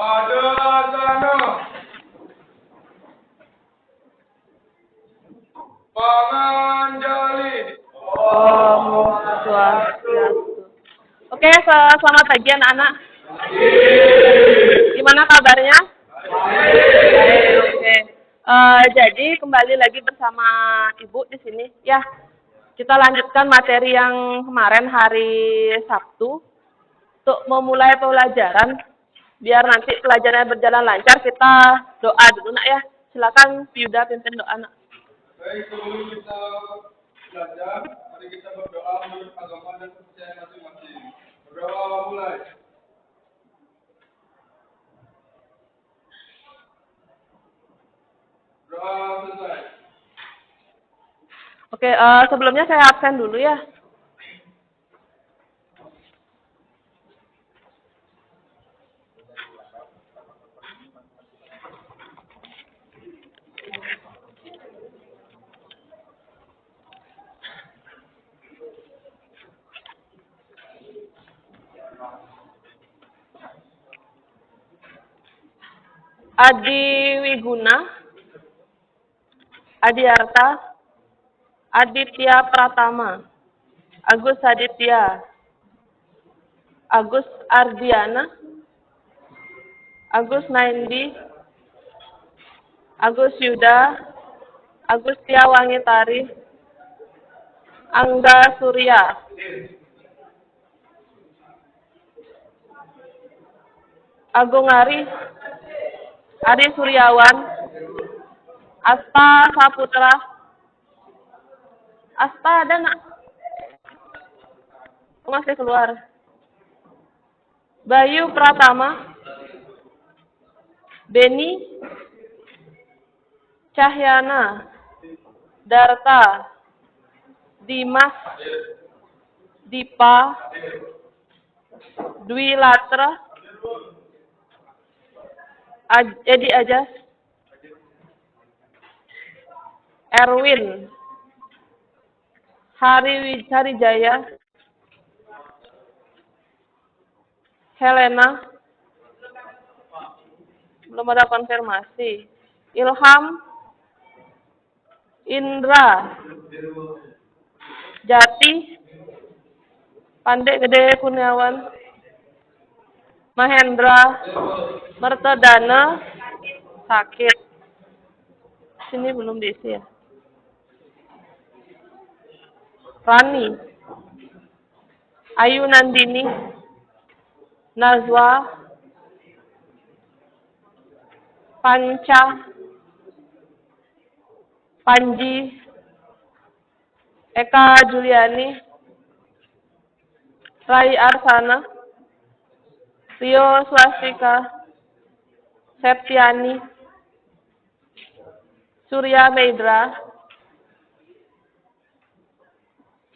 Pada sana. Panganjali. Om Swastiastu. Oke, selamat pagi anak-anak. Gimana kabarnya? Baik, oke. Jadi kembali lagi bersama Ibu di sini. Ya, kita lanjutkan materi yang kemarin hari Sabtu. Untuk memulai pelajaran, biar nanti pelajarannya berjalan lancar, kita doa dulu nak ya. Silakan Yuda pimpin doa nak. Baik, sebelum kita belajar, mari kita berdoa menurut agama dan kepercayaan masing-masing. Berdoa mulai. Doa selesai. Oke, sebelumnya saya absen dulu ya. Adi Wiguna, Adiarta, Aditya Pratama, Agus Aditya, Agus Ardiana, Agus Naindi, Agus Yuda, Agus Tiawangitari, Angga Surya, Agung Ari Suryawan, Asta Saputra, Asta ada nak? Masih keluar. Bayu Pratama, Beni, Cahyana, Darta, Dimas, Dipa, Dwi Latra, Edi Ajas, Erwin, Harijaya, Helena, belum ada konfirmasi, Ilham, Indra, Jati, Pandek Gede Kurniawan, Mahendra, Mertadana, sakit. Sini belum diisi ya. Rani, Ayu Nandini, Nazwa, Panca, Panji, Eka Juliani, Rai Arsana, Rio Swastika, Septiani, Surya Meidra,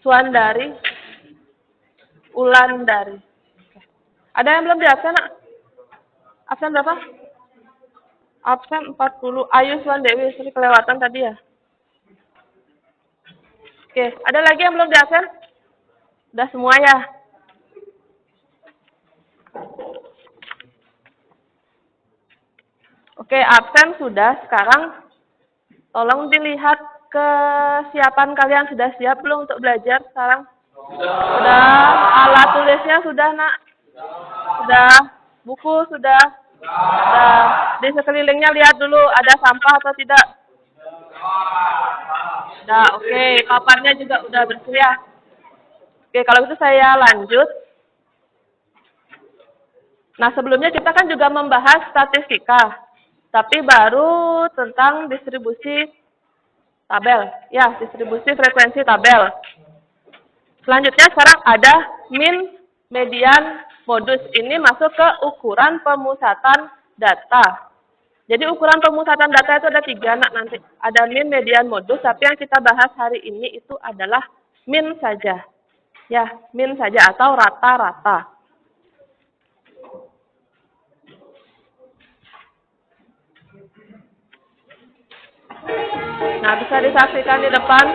Suandari, Ulandari. Ada yang belum diabsen, nak? Absen berapa? Absen 40. Ayu Suandewi, sorry kelewatan tadi ya. Oke, ada lagi yang belum diabsen? Udah semua ya? Oke, absen sudah. Sekarang tolong dilihat kesiapan kalian. Sudah siap belum untuk belajar sekarang? Sudah. Alat tulisnya sudah, nak? Sudah. Buku sudah? Sudah. Di sekelilingnya lihat dulu ada sampah atau tidak? Sudah. Oke, papannya juga udah bersih ya. Oke, kalau itu saya lanjut. Nah, sebelumnya kita kan juga membahas statistika. Tapi baru tentang distribusi tabel. Ya, distribusi frekuensi tabel. Selanjutnya sekarang ada min, median, modus. Ini masuk ke ukuran pemusatan data. Jadi ukuran pemusatan data itu ada 3 nak nanti. Ada min, median, modus. Tapi yang kita bahas hari ini itu adalah min saja. Ya, min saja atau rata-rata. Nah, bisa disaksikan di depan.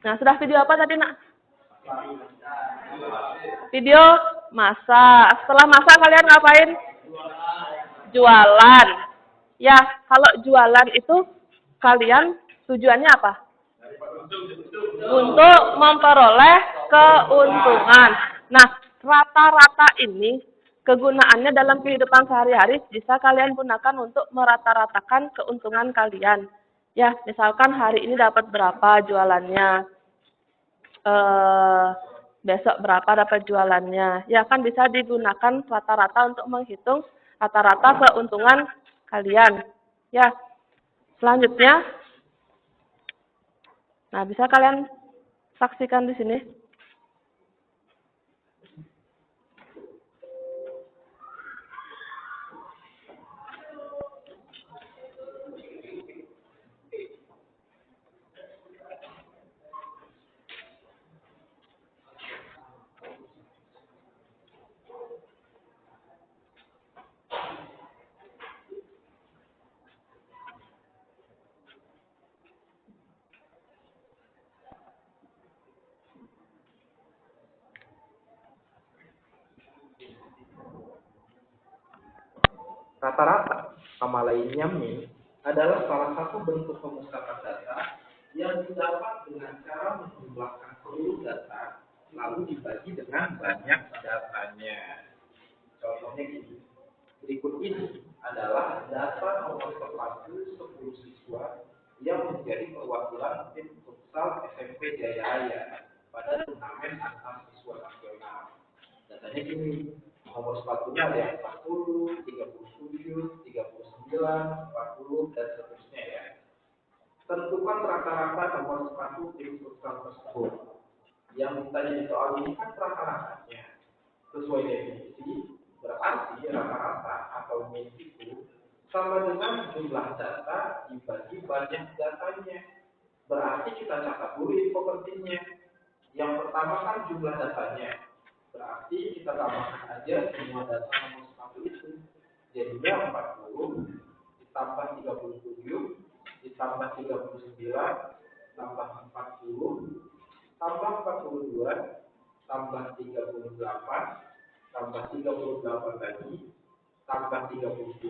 Nah, sudah video apa tadi, Nak? Video masak. Setelah masak kalian ngapain? Jualan. Ya, kalau jualan itu kalian tujuannya apa? Untuk memperoleh keuntungan. Nah, rata-rata ini kegunaannya dalam kehidupan sehari-hari bisa kalian gunakan untuk merata-ratakan keuntungan kalian. Ya, misalkan hari ini dapat berapa jualannya, besok berapa dapat jualannya. Ya, kan bisa digunakan rata-rata untuk menghitung rata-rata keuntungan kalian. Ya, selanjutnya, nah bisa kalian saksikan di sini. Rata-rata, sama lainnya min, adalah salah satu bentuk pemusatan data yang didapat dengan cara menjumlahkan seluruh data lalu dibagi dengan banyak datanya. Contohnya gini, berikut ini adalah data nomor sepatu 10 siswa yang menjadi perwakilan tim futsal SMP Jaya Raya pada turnamen antar siswa nasional. Datanya gini, nomor sepatunya ada yang 40, 37, 39, 40, dan seterusnya ya. Tentukan rata-rata nomor sepatu tim futsal tersebut. Yang ditanya di soal ini kan rata-ratanya. Sesuai definisi, berarti rata-rata atau min itu sama dengan jumlah data dibagi banyak datanya. Berarti kita catat dulu info pentingnya. Yang pertama kan jumlah datanya. Berarti kita tambahkan aja semua data nomor sepatu itu. Jadinya 40 ditambah 37 ditambah 39 tambah 40 tambah 42 tambah 38 tambah 38 lagi tambah 37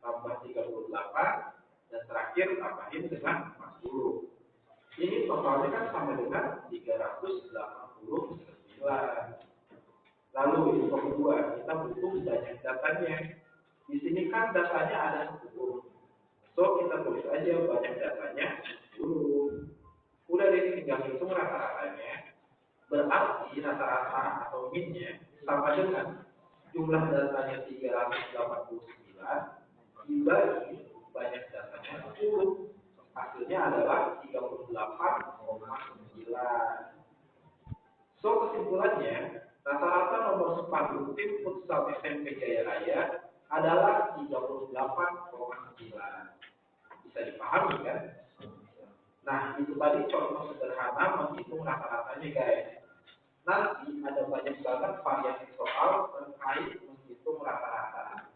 tambah 38 dan terakhir tambahin dengan 40. Ini totalnya kan sama dengan 389. Lalu info kedua, kita butuh banyak datanya. Di sini kan datanya ada 10. So kita tulis aja banyak datanya 10. Udah deh, tinggal hitung rata-ratanya. Berarti rata-rata atau minnya sama dengan jumlah datanya 389 dibagi banyak datanya 10. Hasilnya adalah 38,9. So kesimpulannya, rata-rata nomor sepatu tim futsal SMP Jaya Raya adalah 38,9. Bisa dipahami kan? Nah, itu tadi contoh sederhana menghitung rata-ratanya guys. Nanti ada banyak banget variasi soal terkait menghitung rata-rata.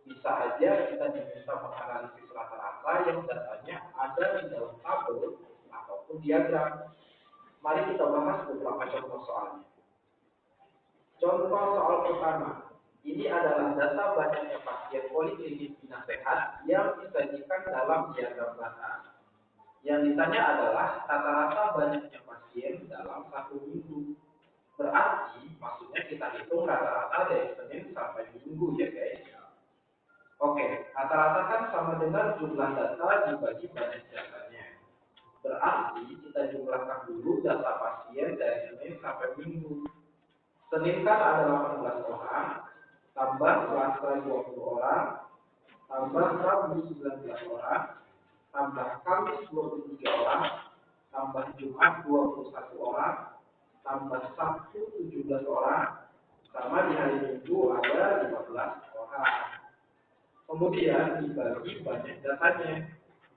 Bisa aja kita diminta menganalisis rata-rata yang datanya ada di dalam tabel ataupun diagram. Mari kita bahas beberapa contoh soalnya. Contoh soal pertama. Ini adalah data banyaknya pasien poliklinik bina sehat yang disajikan dalam diagram data. Yang ditanya adalah rata-rata banyaknya pasien dalam 1 minggu. Berarti maksudnya kita hitung rata-rata dari Senin sampai Minggu ya guys. Oke, rata-rata kan sama dengan jumlah data dibagi banyak datanya. Berarti kita jumlahkan dulu data pasien dari Senin sampai Minggu. Senin kan ada 18 orang, tambah Selasa 20 orang, tambah Rabu 19 orang, tambah Kamis 23 orang, tambah Jumat 21 orang, tambah Sabtu 17 orang, sama di hari Minggu ada 15 orang. Kemudian dibagi banyak datanya.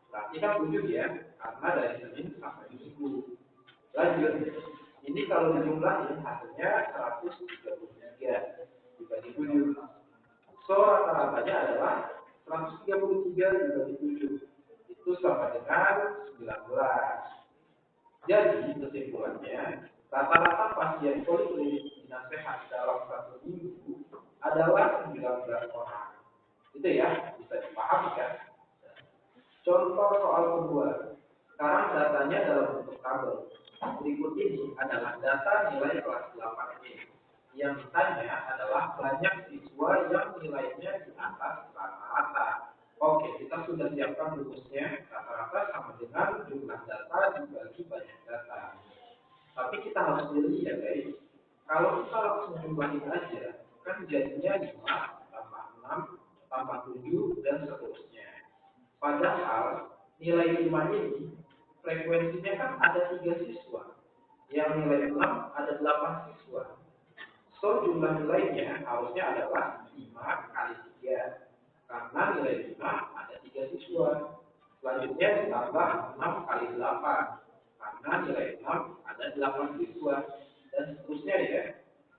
Berarti kan 7 ya, karena dari Senin sampai Minggu. Lanjut, ini kalau dijumlahin hasilnya 133 dibagi 7. So rata-ratanya adalah 133 dibagi 7. Itu sama dengan 19. Jadi, kesimpulannya, rata-rata pasien poliklinik dinasehat dalam 1 minggu adalah 19 orang. Itu ya, bisa dipahami kan? Contoh soal kedua. Sekarang datanya dalam bentuk tabel. Berikut ini adalah data nilai kelas 8E. Yang ditanya adalah banyak siswa yang nilainya di atas rata-rata. Oke, kita sudah siapkan rumusnya. Rata-rata sama dengan jumlah data dibagi banyak data. Tapi kita harus pilih ya guys. Kalau kita langsung jumlahin aja, kan jadinya 5 tambah 6 tambah 7 dan seterusnya. Padahal nilai 5 ini frekuensinya kan ada 3 siswa. Yang nilai 6 ada 8 siswa. So jumlah nilainya harusnya adalah 5 kali 3. Karena nilai 5 ada 3 siswa. Selanjutnya ditambah 6 kali 8. Karena nilai 6 ada 8 siswa. Dan seterusnya ya.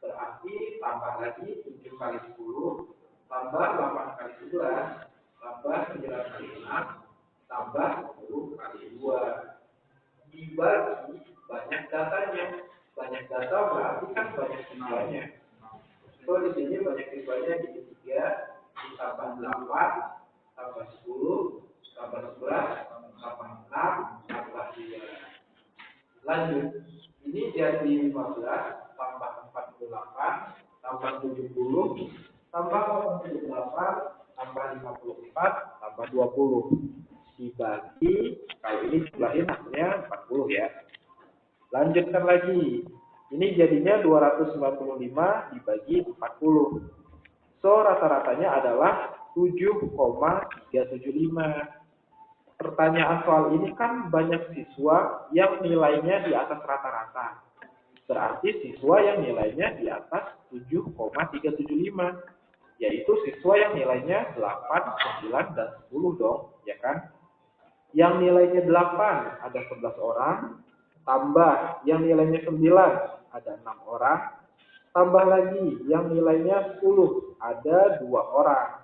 Berarti tambah lagi 7 kali 10. Tambah 8 kali 11. Tambah 9 kali 6. Tambah 10 kali 2. Dibagi banyak datanya. Banyak data berarti kan banyak siswanya. So di sini banyak siswanya jadi 3 ditambah 8 tambah 10 tambah 11 tambah 6 tambah 3. Lanjut, ini jadi 15 tambah 48 tambah 70 tambah 88 tambah 54 tambah 20 dibagi, kalau ini jumlahin hasilnya 40 ya. Lanjutkan lagi. Ini jadinya 295 dibagi 40. So, rata-ratanya adalah 7,375. Pertanyaan soal ini kan banyak siswa yang nilainya di atas rata-rata. Berarti siswa yang nilainya di atas 7,375. Yaitu siswa yang nilainya 8, 9, dan 10 dong, ya kan? Yang nilainya 8 ada 11 orang. Tambah yang nilainya 9 ada 6 orang. Tambah lagi yang nilainya 10 ada 2 orang.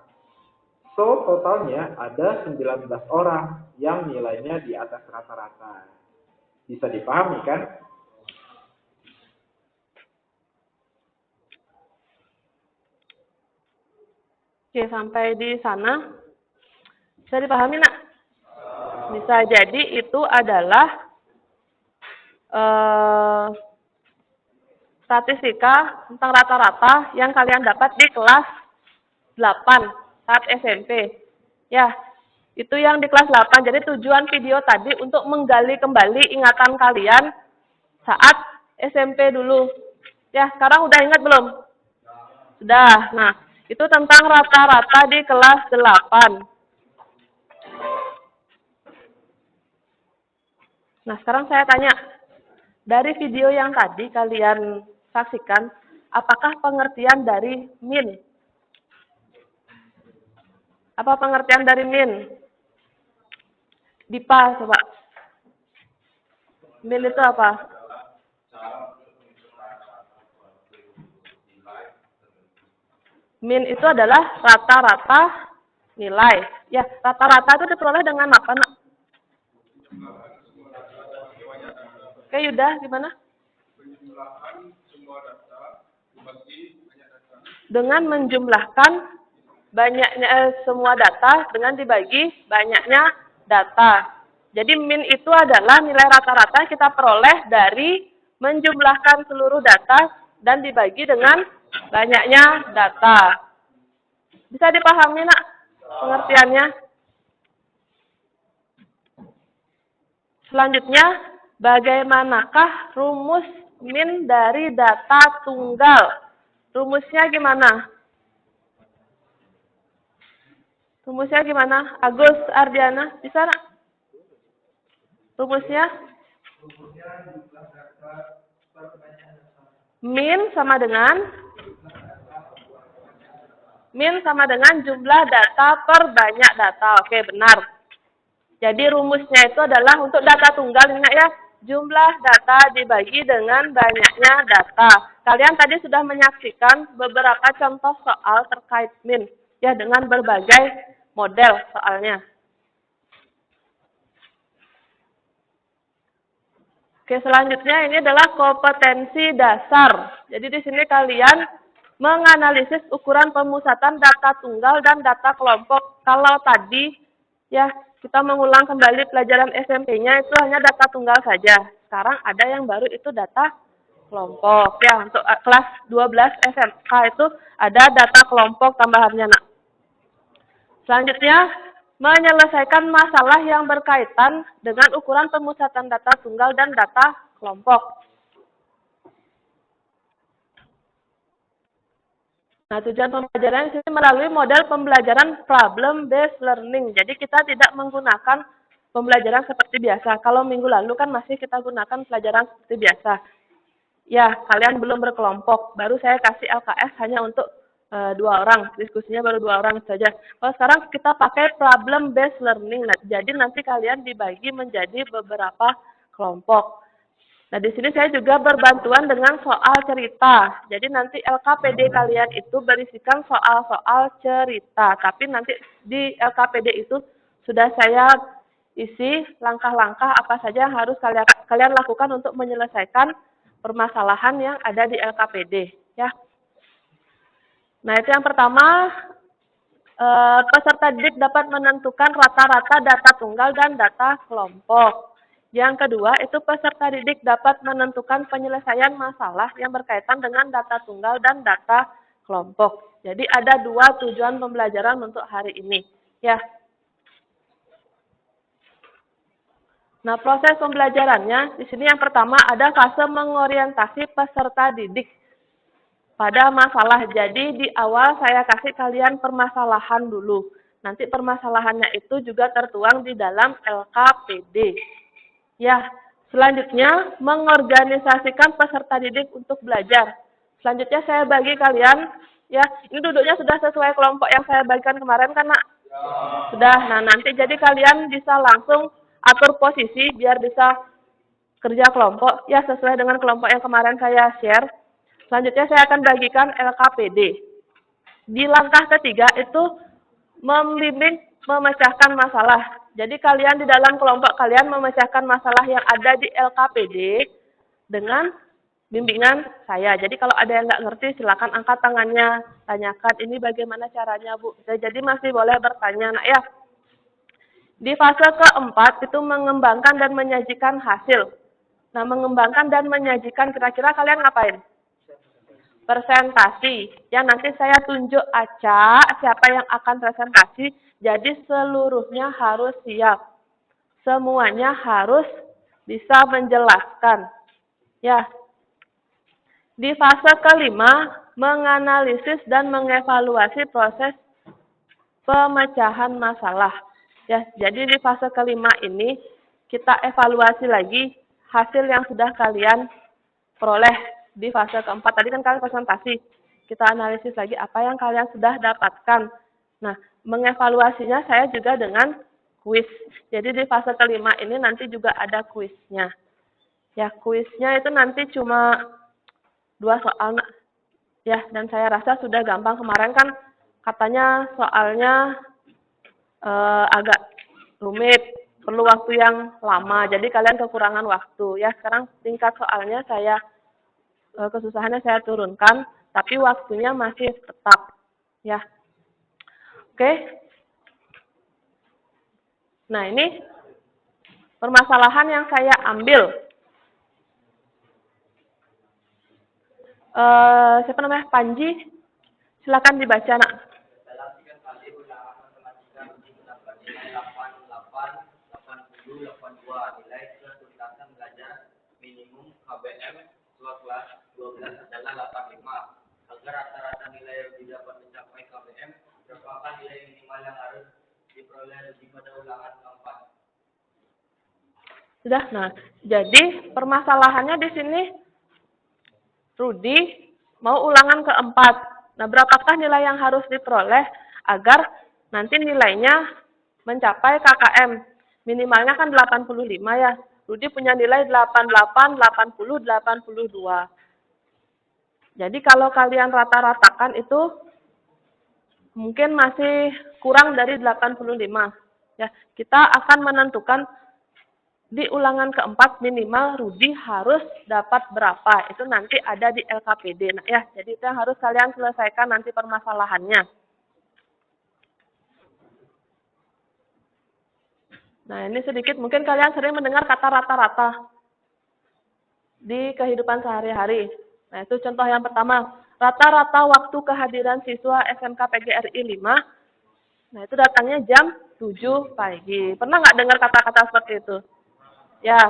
So totalnya ada 19 orang yang nilainya di atas rata-rata. Bisa dipahami kan? Oke, sampai di sana. Bisa dipahami nak? Bisa jadi itu adalah statistika tentang rata-rata yang kalian dapat di kelas 8 saat SMP. Ya, itu yang di kelas 8. Jadi tujuan video tadi untuk menggali kembali ingatan kalian saat SMP dulu. Ya, sekarang udah ingat belum? Sudah. Nah, itu tentang rata-rata di kelas 8. Nah, sekarang saya tanya, dari video yang tadi kalian saksikan, apakah pengertian dari min? Apa pengertian dari min? Dipa, coba. Min itu apa? Min itu adalah rata-rata nilai. Ya, rata-rata itu diperoleh dengan apa, nak? Oke, Yuda, gimana? Menjumlahkan semua data dibagi banyak data. Dengan menjumlahkan banyaknya semua data dengan dibagi banyaknya data. Jadi min itu adalah nilai rata-rata kita peroleh dari menjumlahkan seluruh data dan dibagi dengan banyaknya data. Bisa dipahami nak pengertiannya? Selanjutnya, bagaimanakah rumus min dari data tunggal? Rumusnya gimana? Rumusnya gimana? Agus, Ardiana, bisa nak? Rumusnya? Min sama dengan jumlah data per banyak data. Oke, benar. Jadi rumusnya itu adalah untuk data tunggal, ingat ya, jumlah data dibagi dengan banyaknya data. Kalian tadi sudah menyaksikan beberapa contoh soal terkait min, ya, dengan berbagai model soalnya. Oke, selanjutnya ini adalah kompetensi dasar. Jadi di sini kalian menganalisis ukuran pemusatan data tunggal dan data kelompok. Kalau tadi ya kita mengulang kembali pelajaran SMP-nya itu hanya data tunggal saja. Sekarang ada yang baru itu data kelompok. Ya, untuk kelas 12 SMK itu ada data kelompok tambahannya, Nak. Selanjutnya, menyelesaikan masalah yang berkaitan dengan ukuran pemusatan data tunggal dan data kelompok. Nah, tujuan pembelajaran di sini melalui model pembelajaran problem based learning. Jadi kita tidak menggunakan pembelajaran seperti biasa. Kalau minggu lalu kan masih kita gunakan pelajaran seperti biasa. Ya, kalian belum berkelompok. Baru saya kasih LKS hanya untuk 2 orang. Diskusinya baru 2 orang saja. Kalau sekarang kita pakai problem based learning. Nah, jadi nanti kalian dibagi menjadi beberapa kelompok. Nah, di sini saya juga berbantuan dengan soal cerita. Jadi nanti LKPD kalian itu berisikan soal-soal cerita. Tapi nanti di LKPD itu sudah saya isi langkah-langkah apa saja yang harus kalian lakukan untuk menyelesaikan permasalahan yang ada di LKPD. Ya. Nah, itu yang pertama, peserta didik dapat menentukan rata-rata data tunggal dan data kelompok. Yang kedua, itu peserta didik dapat menentukan penyelesaian masalah yang berkaitan dengan data tunggal dan data kelompok. Jadi ada 2 tujuan pembelajaran untuk hari ini. Ya. Nah, proses pembelajarannya, di sini yang pertama ada fase mengorientasi peserta didik pada masalah. Jadi di awal saya kasih kalian permasalahan dulu. Nanti permasalahannya itu juga tertuang di dalam LKPD. Ya, selanjutnya mengorganisasikan peserta didik untuk belajar. Selanjutnya saya bagi kalian, ya, ini duduknya sudah sesuai kelompok yang saya bagikan kemarin kan, Nak? Ya. Sudah, nah nanti jadi kalian bisa langsung atur posisi biar bisa kerja kelompok, ya sesuai dengan kelompok yang kemarin saya share. Selanjutnya saya akan bagikan LKPD. Di langkah ketiga itu membimbing memecahkan masalah. Jadi kalian di dalam kelompok kalian memecahkan masalah yang ada di LKPD dengan bimbingan saya. Jadi kalau ada yang nggak ngerti silakan angkat tangannya, tanyakan ini bagaimana caranya, Bu. Jadi masih boleh bertanya, Nak, ya. Di fase keempat itu mengembangkan dan menyajikan hasil. Nah, mengembangkan dan menyajikan kira-kira kalian ngapain? Presentasi. Ya, nanti saya tunjuk acak siapa yang akan presentasi. Jadi seluruhnya harus siap. Semuanya harus bisa menjelaskan. Ya. Di fase kelima, menganalisis dan mengevaluasi proses pemecahan masalah. Ya, jadi di fase kelima ini kita evaluasi lagi hasil yang sudah kalian peroleh di fase keempat. Tadi kan kalian presentasi. Kita analisis lagi apa yang kalian sudah dapatkan. Nah, mengevaluasinya saya juga dengan kuis. Jadi di fase kelima ini nanti juga ada kuisnya. Ya, kuisnya itu nanti cuma 2 soal. Ya, dan saya rasa sudah gampang. Kemarin kan katanya soalnya agak rumit, perlu waktu yang lama. Jadi kalian kekurangan waktu. Ya, sekarang tingkat soalnya saya kesusahannya saya turunkan, tapi waktunya masih tetap. Ya. Oke. Nah, ini permasalahan yang saya ambil. Siapa namanya? Panji. Silakan dibaca, Nak. Dalam 3 kali ulangan matematika mendapat nilai 88, 80, 82. Nilai ketuntasan belajar minimum KBM kelas 12 adalah 85. Agar rata-rata nilai yang didapat mencapai KBM, berapakah nilai minimal yang harus diperoleh pada ulangan keempat? Sudah. Nah, jadi permasalahannya di sini Rudi mau ulangan keempat. Nah, berapakah nilai yang harus diperoleh agar nanti nilainya mencapai KKM? Minimalnya kan 85 ya. Rudi punya nilai 88, 80, 82. Jadi kalau kalian rata-ratakan itu mungkin masih kurang dari 85. Ya, kita akan menentukan di ulangan keempat minimal Rudi harus dapat berapa. Itu nanti ada di LKPD. Nah, ya, jadi itu yang harus kalian selesaikan nanti permasalahannya. Nah, ini sedikit mungkin kalian sering mendengar kata rata-rata di kehidupan sehari-hari. Nah, itu contoh yang pertama. Rata-rata waktu kehadiran siswa SMK PGRI 5, nah itu datangnya jam 7 pagi. Pernah nggak dengar kata-kata seperti itu? Ya.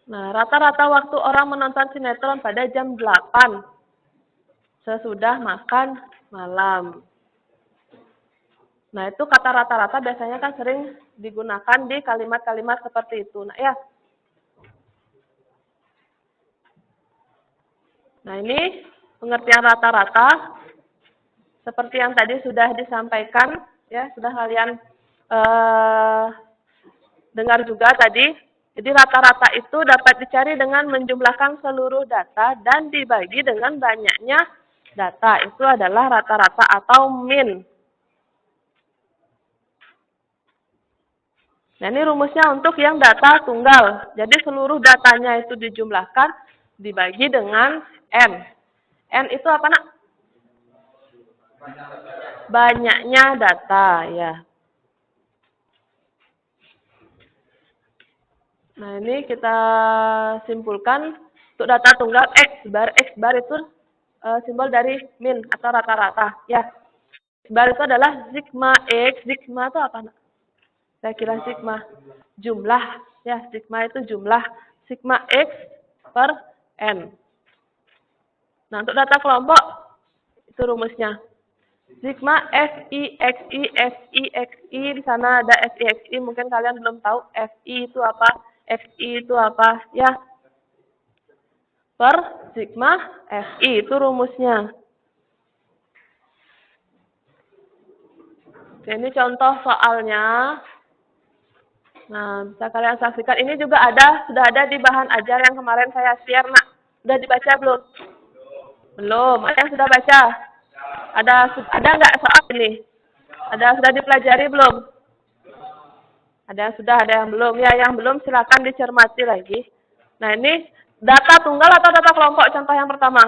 Nah, rata-rata waktu orang menonton sinetron pada jam 8 sesudah makan malam. Nah, itu kata rata-rata biasanya kan sering digunakan di kalimat-kalimat seperti itu. Nah, ya. Nah, ini pengertian rata-rata seperti yang tadi sudah disampaikan, ya, sudah kalian dengar juga tadi. Jadi rata-rata itu dapat dicari dengan menjumlahkan seluruh data dan dibagi dengan banyaknya data. Itu adalah rata-rata atau min. Nah, ini rumusnya untuk yang data tunggal. Jadi seluruh datanya itu dijumlahkan, dibagi dengan N. N itu apa, nak? Banyaknya data, ya. Nah, ini kita simpulkan untuk data tunggal X bar. X bar itu simbol dari min atau rata-rata, ya. X bar itu adalah sigma X. Sigma itu apa, nak? Saya kira sigma jumlah, ya. Sigma itu jumlah. Sigma X per N. Nah, untuk data kelompok, itu rumusnya. Sigma FIXI, FIXI, di sana ada FIXI, mungkin kalian belum tahu FI itu apa, XI itu apa, ya. Per sigma FI, itu rumusnya. Oke, ini contoh soalnya. Nah, bisa kalian saksikan. Ini juga sudah ada di bahan ajar yang kemarin saya share, nak. Sudah dibaca belum? Belum. Ada yang sudah baca? Ada nggak soal ini? Sudah dipelajari belum? Ada yang sudah, ada yang belum. Ya, yang belum silakan dicermati lagi. Nah, ini data tunggal atau data kelompok contoh yang pertama?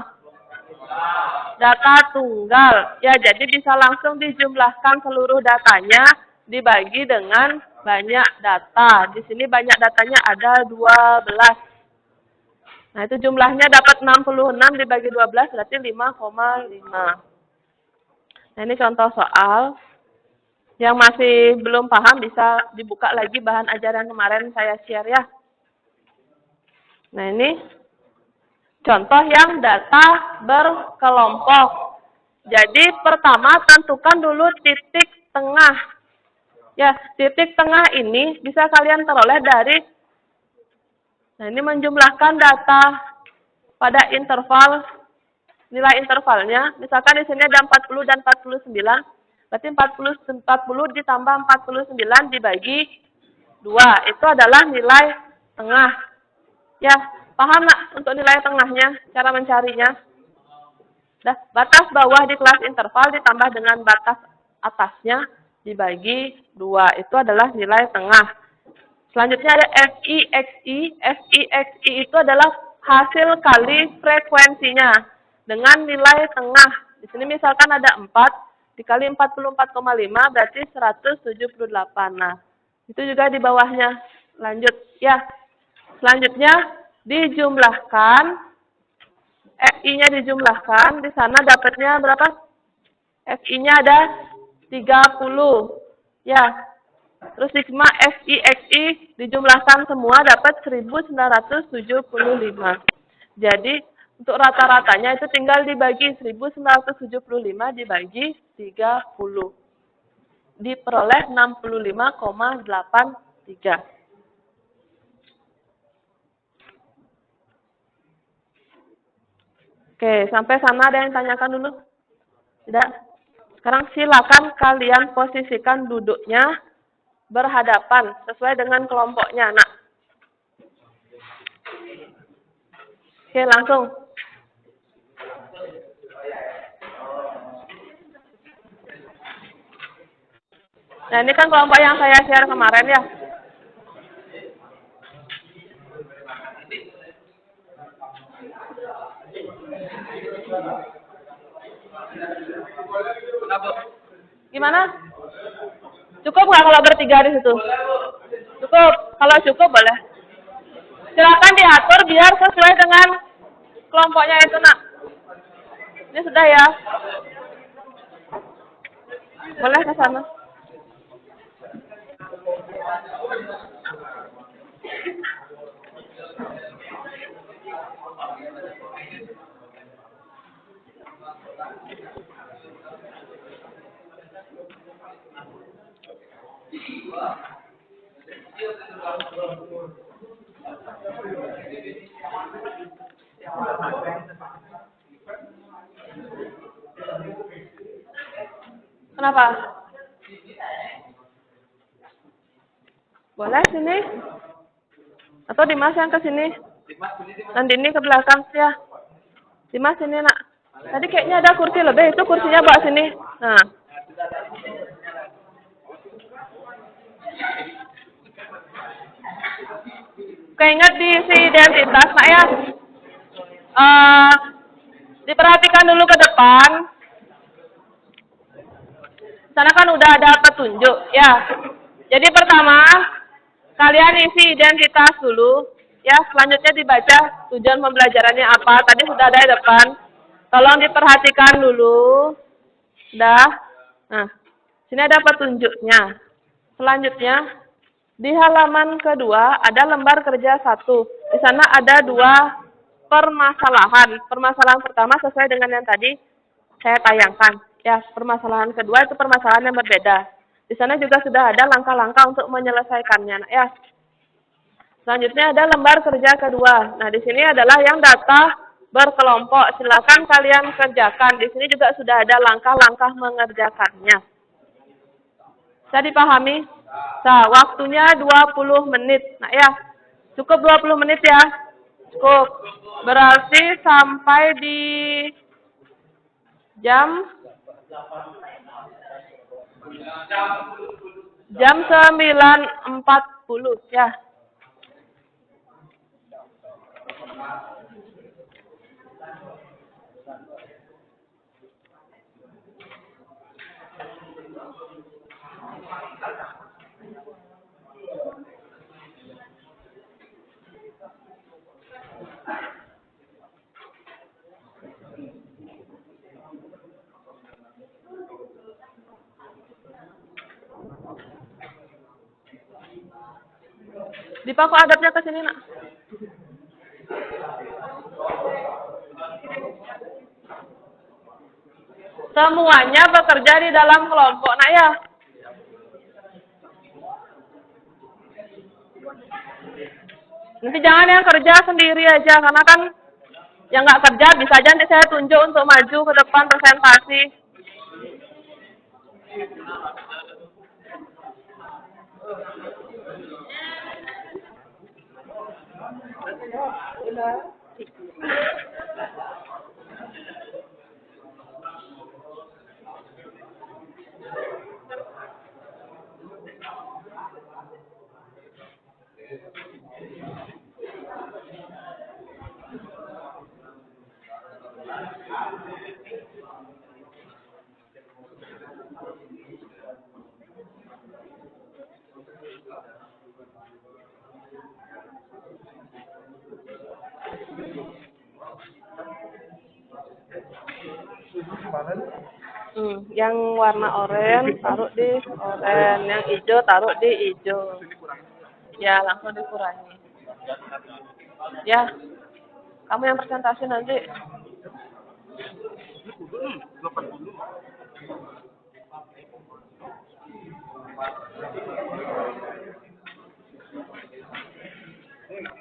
Data tunggal. Ya, jadi bisa langsung dijumlahkan seluruh datanya dibagi dengan banyak data. Di sini banyak datanya ada 12. Nah, itu jumlahnya dapat 66 dibagi 12 berarti 5,5. Nah, ini contoh soal. Yang masih belum paham bisa dibuka lagi bahan ajaran kemarin saya share, ya. Nah, ini contoh yang data berkelompok. Jadi pertama tentukan dulu titik tengah. Ya, titik tengah ini bisa kalian peroleh dari, nah ini menjumlahkan data pada interval, nilai intervalnya. Misalkan di sini ada 40 dan 49, berarti 40 ditambah 49 dibagi 2. Itu adalah nilai tengah. Ya, paham nggak untuk nilai tengahnya, cara mencarinya? Nah, batas bawah di kelas interval ditambah dengan batas atasnya dibagi 2. Itu adalah nilai tengah. Selanjutnya ada FIXI. FIXI itu adalah hasil kali frekuensinya dengan nilai tengah. Di sini misalkan ada 4 dikali 44,5 berarti 178. Nah, itu juga di bawahnya. Lanjut, ya. Selanjutnya dijumlahkan, FI-nya dijumlahkan, di sana dapatnya berapa? FI-nya ada 30. Ya. Terus sigma FIXI dijumlahkan semua dapat 1975. Jadi untuk rata-ratanya itu tinggal dibagi 1975 dibagi 30. Diperoleh 65,83. Oke, sampai sana ada yang tanyakan dulu? Tidak? Sekarang silakan kalian posisikan duduknya berhadapan sesuai dengan kelompoknya, nak. Oke, langsung. Nah, ini kan kelompok yang saya share kemarin, ya. Gimana? Cukup nggak kalau bertiga di situ? Cukup. Kalau cukup boleh. Silakan diatur biar sesuai dengan kelompoknya itu, Nak. Ini sudah ya. Boleh ke sana. Kenapa? Boleh sini. Atau Dimas yang ke sini. Nanti ini ke belakang ya. Dimas sini, Nak. Tadi kayaknya ada kursi lebih, itu kursinya bawa sini. Nah. Oke, ingat diisi identitas, Nak ya. Diperhatikan dulu ke depan. Sana kan udah ada petunjuk, ya. Jadi pertama, kalian isi identitas dulu, ya. Selanjutnya dibaca tujuan pembelajarannya apa. Tadi sudah ada di depan. Tolong diperhatikan dulu. Sudah. Nah, sini ada petunjuknya. Selanjutnya, di halaman kedua ada lembar kerja 1. Di sana ada 2 permasalahan. Permasalahan pertama sesuai dengan yang tadi saya tayangkan. Ya, permasalahan kedua itu permasalahan yang berbeda. Di sana juga sudah ada langkah-langkah untuk menyelesaikannya. Nah, ya. Selanjutnya ada lembar kerja kedua. Nah, di sini adalah yang data berkelompok. Silakan kalian kerjakan. Di sini juga sudah ada langkah-langkah mengerjakannya. Bisa dipahami? Nah, waktunya 20 menit. Nah, ya. Cukup 20 menit ya. Cukup. Berarti sampai di jam 9.40 ya. Dipaku adabnya ke sini, Nak. Semuanya bekerja di dalam kelompok, Nak ya. Nanti jangan yang kerja sendiri aja, karena kan yang nggak kerja bisa aja nanti saya tunjuk untuk maju ke depan presentasi. Yang warna oranye taruh di oranye, yang hijau taruh di hijau. Ya, langsung dikurangi. Ya, kamu yang presentasi nanti.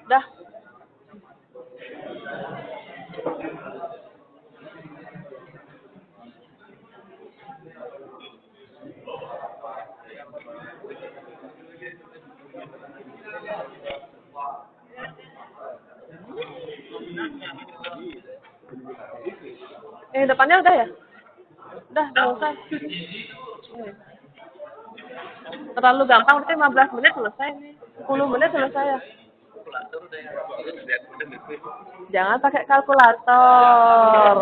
Dah. Depannya udah ya? Udah selesai. Terlalu gampang, berarti 15 menit selesai nih. 10 menit selesai ya. Jangan pakai kalkulator.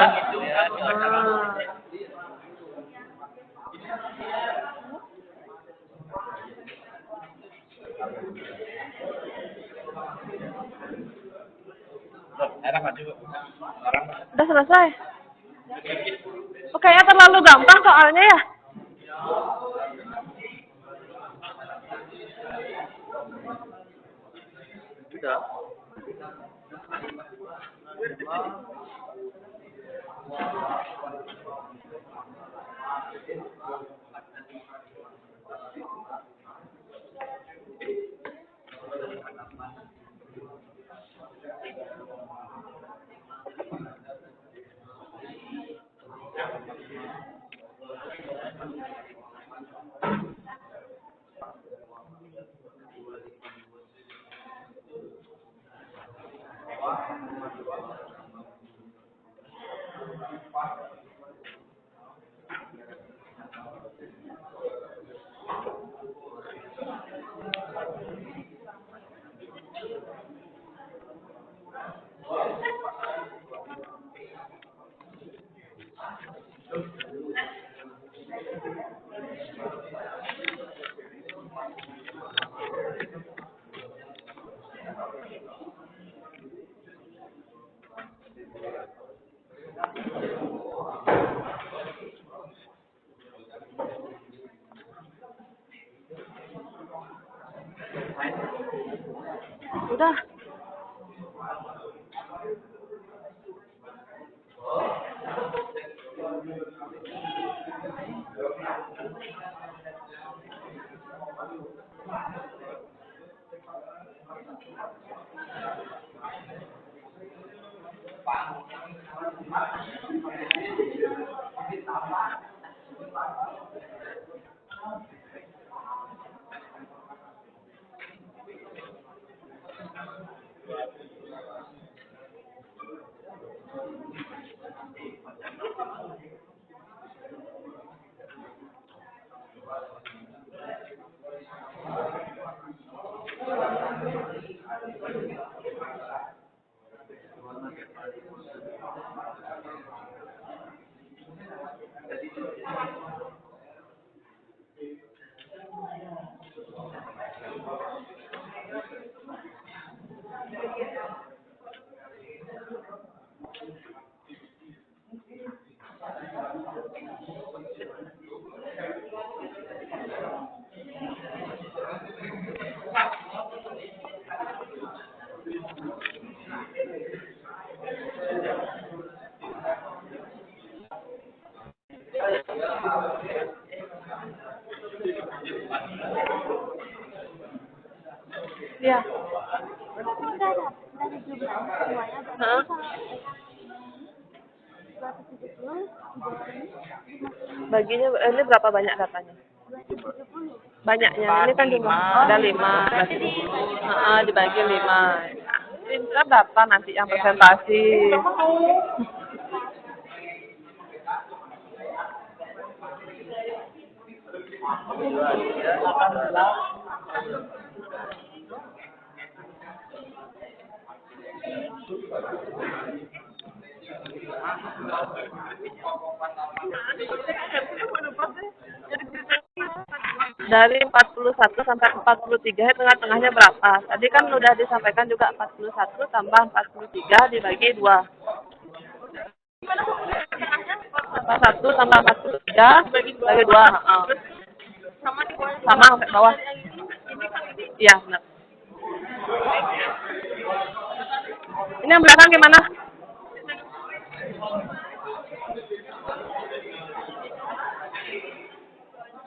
Udah selesai. Oke, ya terlalu gampang soalnya ya. Udah. Iya. Hah? Baginya ini berapa banyak datanya? Banyaknya. Ini kan cuma ada 5. Dibagi 5. Ini kan data nanti yang presentasi. Dari 41 sampai 43, tengah-tengahnya berapa? Tadi kan udah disampaikan juga 41 tambah 43 dibagi 2. 41 tambah 43 dibagi 2. Sama sampai bawah. Iya, benar. Ini yang belakang gimana?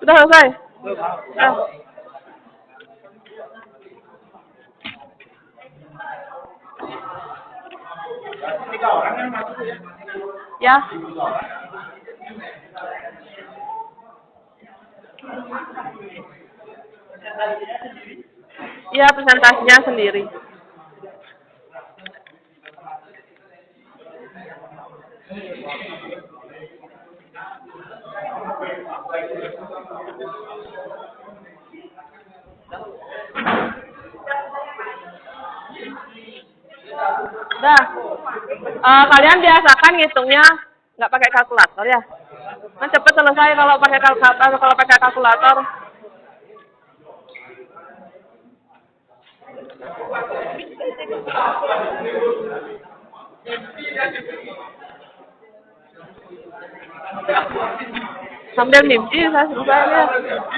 Sudah selesai? Ya. Ya. Ya, presentasinya sendiri. Udah. Kalian biasakan ngitungnya nggak pakai kalkulator ya. Kan cepet selesai kalau pakai kalkulator, kalau pakai kalkulator. Sambil mimpi saya selesai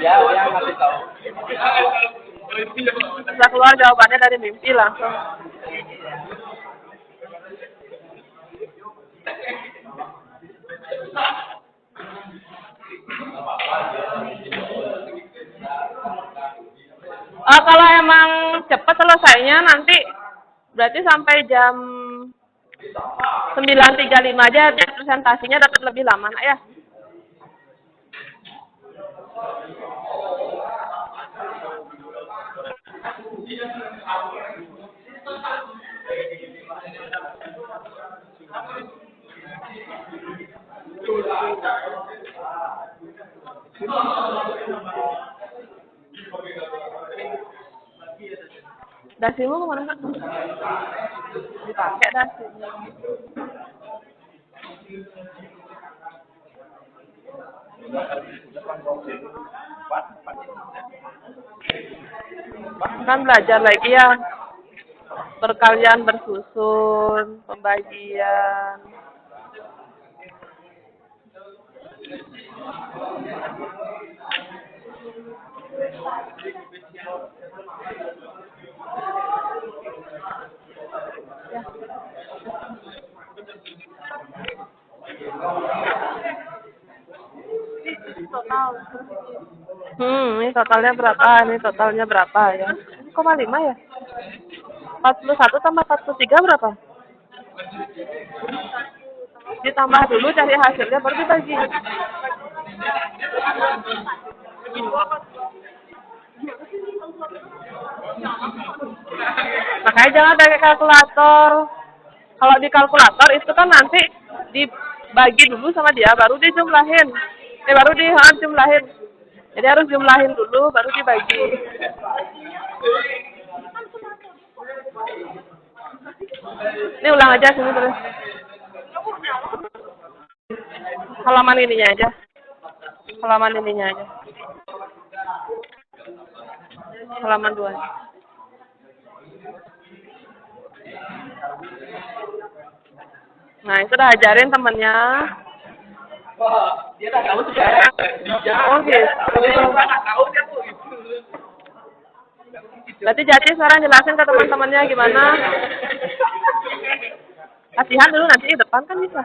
ya. Ya, ngasih tahu. Bisa keluar jawabannya dari mimpi langsung. Kalau emang cepat selesainya nanti berarti sampai jam 9.35 aja presentasinya dapat lebih lama nak ya. Dasimu kemana kan? Dipakai dasinya. Kan belajar lagi ya. Perkalian bersusun, pembagian. Ini totalnya berapa? Ini totalnya berapa ya? 1,5 ya? 41 tambah 43 berapa? Ditambah dulu cari hasilnya baru dibagi. Makanya jangan pakai kalkulator. Kalau di kalkulator itu kan nanti dibagi dulu sama dia, baru dijumlahin. Baru dijumlahin. Jadi harus jumlahin dulu, baru dibagi. Ini ulang aja sini terus. Halaman ininya aja. Halaman ininya aja. Halaman 2. Nah, itu udah ajarin temennya. Dia tak tahu juga ya. Oh gitu. Berarti Jati sekarang jelasin ke teman-temannya gimana. Latihan dulu nanti di depan kan bisa.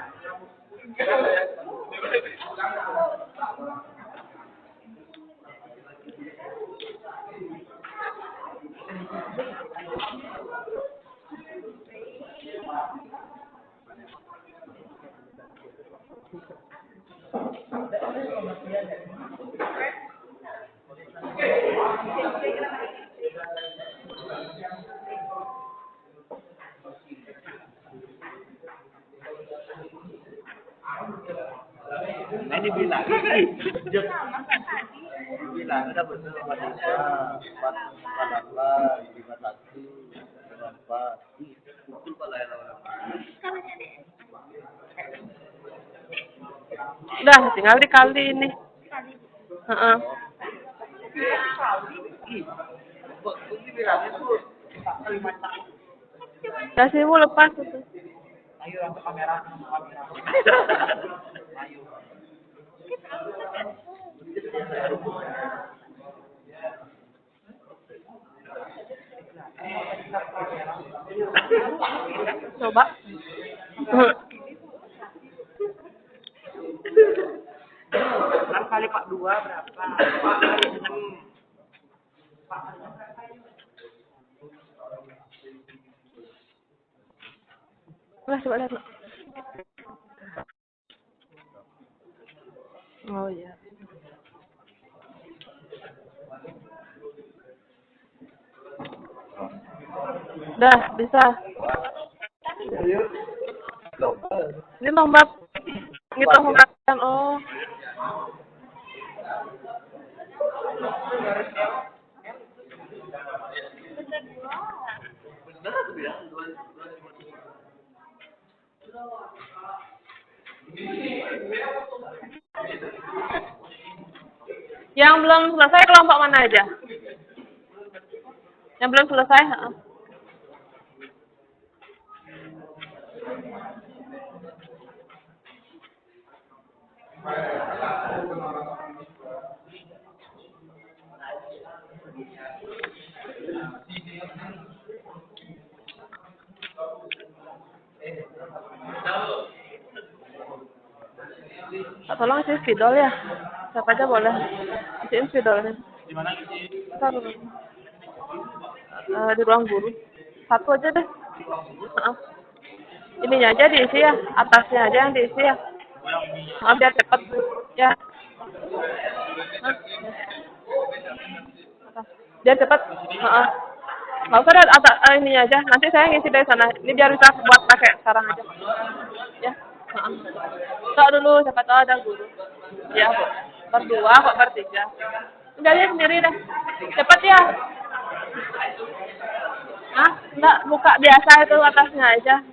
Ini bilang, bilang udah betul 45, 48, 51, 54, betul pala ya. Udah, tinggal dikali ini. Kasihmu lepas itu. Ayo ke kamera. Ayo. Coba. Kali Pak 2 berapa? Coba lihat. Oh iya. Dah, bisa. Ini lomba ngitung pembagian. Oh. Yang belum selesai kelompok mana aja? Yang belum selesai? Tolong isi spidol ya. Siapa aja boleh. Isiin spidolnya. Di mana sih? Satu. Di ruang guru. Satu aja deh. Ininya aja diisi ya. Atasnya aja yang diisi ya. Biar cepet. Ya. Biar cepet. Nggak usah ada ininya aja. Nanti saya ngisi dari sana. Ini biar bisa buat pakai sekarang aja. Ya. Sok dulu, siapa tahu ada guru. Ya, berdua kok bertiga. Udah dia sendiri deh. Cepet ya. Enggak, buka biasa itu atasnya aja.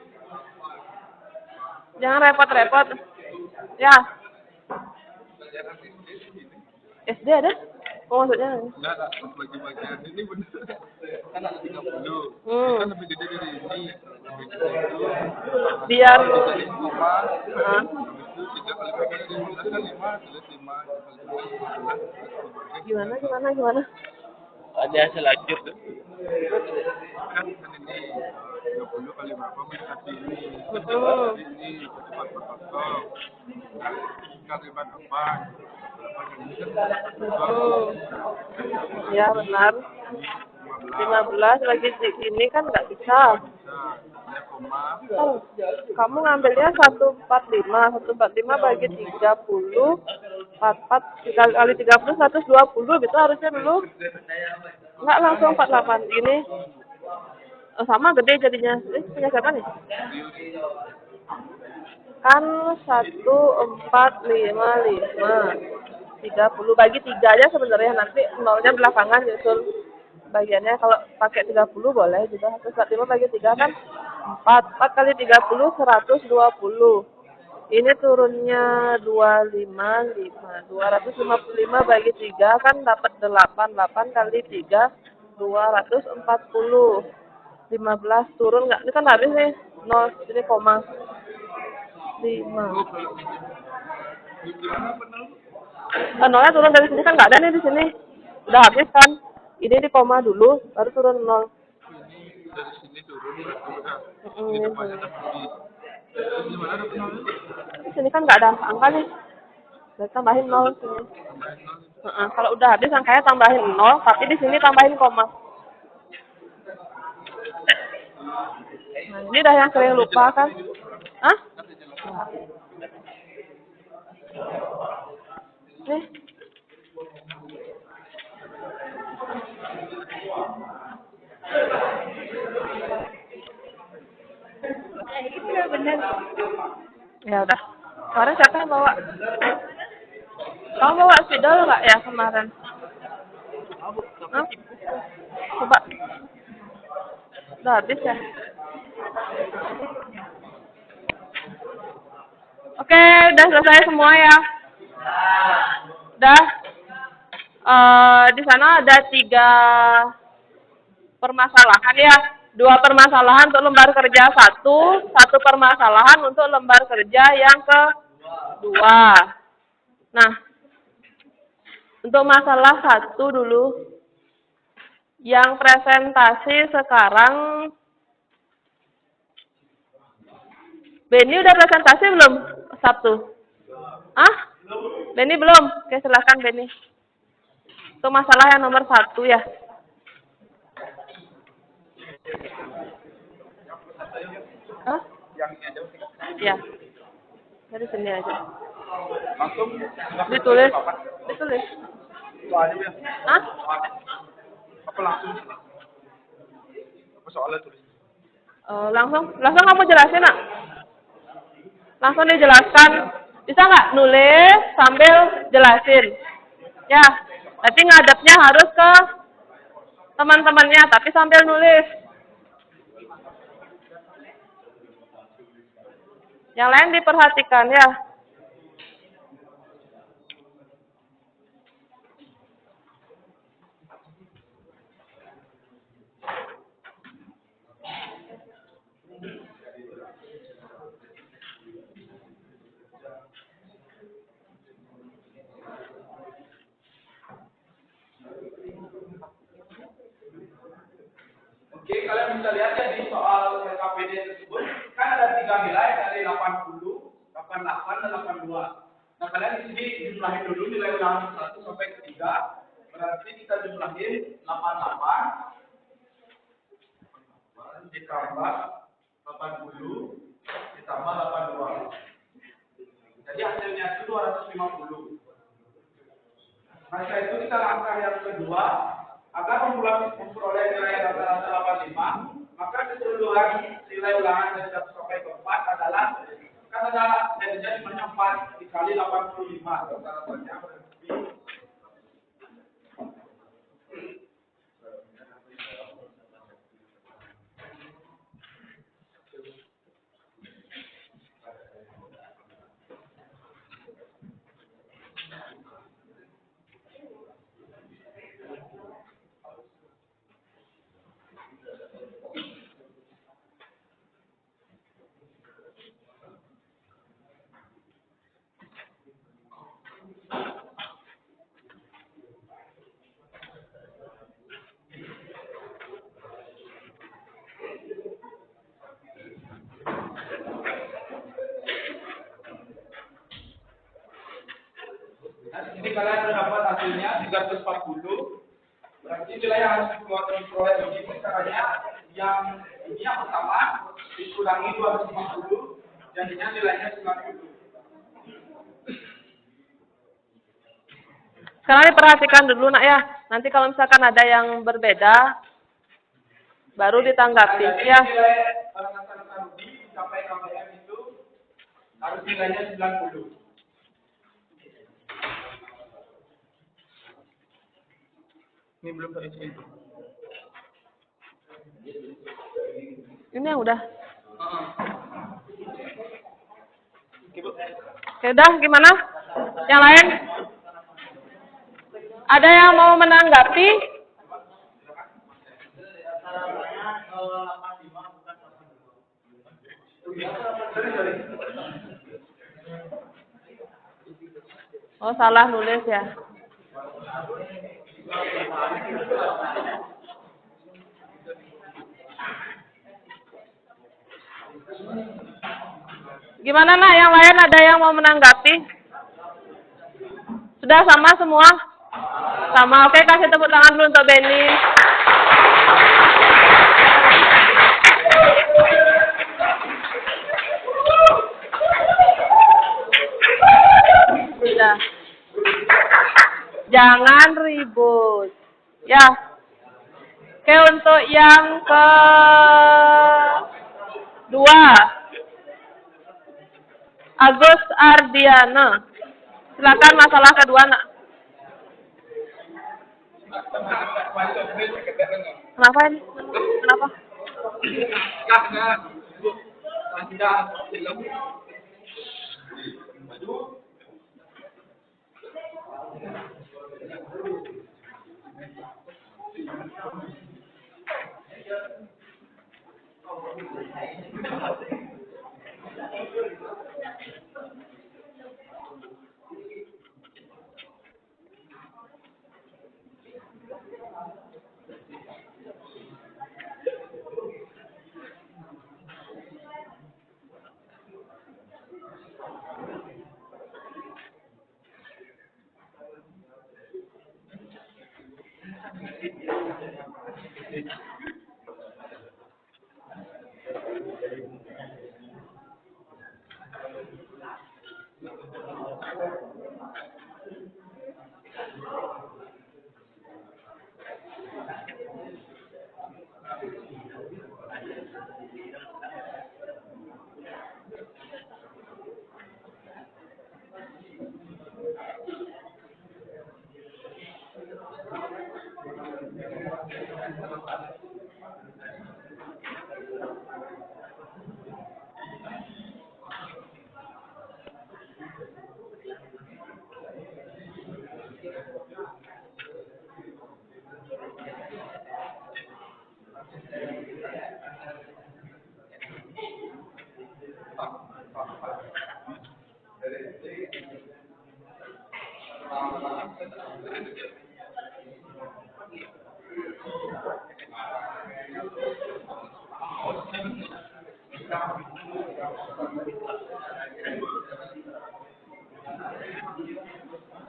Jangan repot-repot. Ya. SD ada? Oh, maksudnya? Enggak, bagi-bagian ini bener. Kan ada 30. Kan lebih gede dari ini. Lebih gede itu. Biar. Bisa di koma. Itu 3 kali bagian dari 15 kan 5. Tulis 5. Gimana? Ada hasil lanjut tuh. Kan ini 30 kali berapa mendekati ini. Ini cepat berkosong. Kali berapa? Ya benar. 15 lagi ini kan nggak bisa. Kamu ngambilnya 145 bagi 30, 44 kali 30 120 gitu harusnya dulu. Nggak langsung 48 gini. Sama gede jadinya. Punya siapa nih? Kan 1455 30 bagi 3 aja sebenarnya, nanti nolnya belakangan nyusul bagiannya. Kalau pakai 30 boleh juga. 145 bagi 3 kan 4 kali 30 120. Ini turunnya 255 255 bagi 3 kan dapat 8 kali 3 240. 15 turun nggak? Ini kan habis nih 0 ini koma 5. Nolnya turun dari sini kan nggak ada nih di sini. Udah habis kan? Ini di koma dulu, baru turun 0. Dari sini turun berarti udah. Ini depannya tapi di mana ada penolnya? Di sini kan nggak ada angka nih. Udah tambahin 0 sini. Kalau udah habis angkanya tambahin 0, tapi di sini tambahin koma. Nah, ini dah yang sering lupa kan? Hah? Nih. Ya udah. Kemarin siapa yang bawa? Kamu bawa spidol nggak ya kemarin? Hah? Coba. Udah habis ya? Oke, udah selesai semua ya. Udah. Di sana ada 3 permasalahan ya. 2 permasalahan untuk lembar kerja 1, 1 permasalahan untuk lembar kerja yang kedua. Nah, untuk masalah 1 dulu. Yang presentasi sekarang, Benny udah presentasi belum? Sabtu? Benny belum? Oke, silakan Benny. Itu masalah yang nomor 1 ya. Ya. Dari sini aja. Langsung Ditulis. Soalnya ya. Apa langsung? Apa soalnya tulis? Langsung kamu jelasin, Nak. Langsung dijelaskan. Bisa nggak nulis sambil jelasin? Ya. Nanti ngadepnya harus ke teman-temannya, tapi sambil nulis. Yang lain diperhatikan ya. kalian bisa lihat ya di soal LKPD tersebut, kan ada 3 nilai dari 80, 88, dan 82. Nah, kalian di sini jumlahin dulu nilai ulangan 1 sampai ke 3. Berarti kita jumlahin 88 ditambah 80 ditambah 82. Jadi hasilnya itu 250. Nah, setelah itu kita langkah yang kedua, agar memperoleh nilai rata-rata 85, maka keseluruhan nilai ulangan dari 1 sampai ke 4 adalah, kan ada jadinya cuma 4 dikali 85, rata-ratanya berarti ini kalian sudah dapat hasilnya 340. Berarti nilai yang harus dikeluarkan diperoleh begini caranya, yang ini yang pertama dikurangi 250, jadinya nilainya 90. Sekarang diperhatikan dulu nak ya. Nanti kalau misalkan ada yang berbeda, baru ditanggapi Nah, jadi ya. nilai rata-rata Rudi sampai KBM itu harus nilainya 90. Ini belum terisi. Ini yang udah. Oke, udah gimana? Yang lain? Ada yang mau menanggapi? Oh, salah nulis ya. Gimana nak? Yang lain ada yang mau menanggapi? Sudah sama semua? Sama. Oke, kasih tepuk tangan dulu untuk Benny. Sudah. Jangan ribut. Ya. Oke, untuk yang kedua. Agus Ardiana. Silakan masalah kedua, nak. Kenapa ini? Kenapa? Karena tidak film.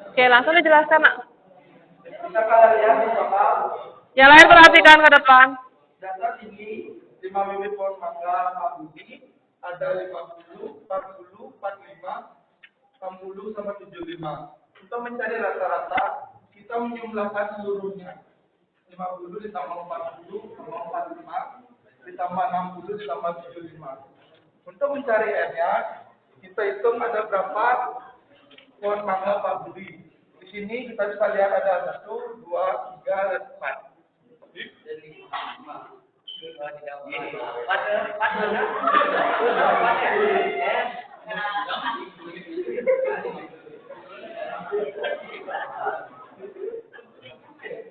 Oke, langsung dijelaskan, Nak. Kita kalau lihat di total Yang lain perhatikan ke depan. data ini 5 bibit pohon mangga Pak Budi ada 50, 40, 45, 60 sama 75. Untuk mencari rata-rata kita menjumlahkan seluruhnya. 50 ditambah 40 tambah 45 ditambah 60 ditambah 75. Untuk mencari R-nya kita hitung ada berapa pohon mangga Pak Budi. Di sini kita bisa lihat ada 1, 2, 3, dan 4.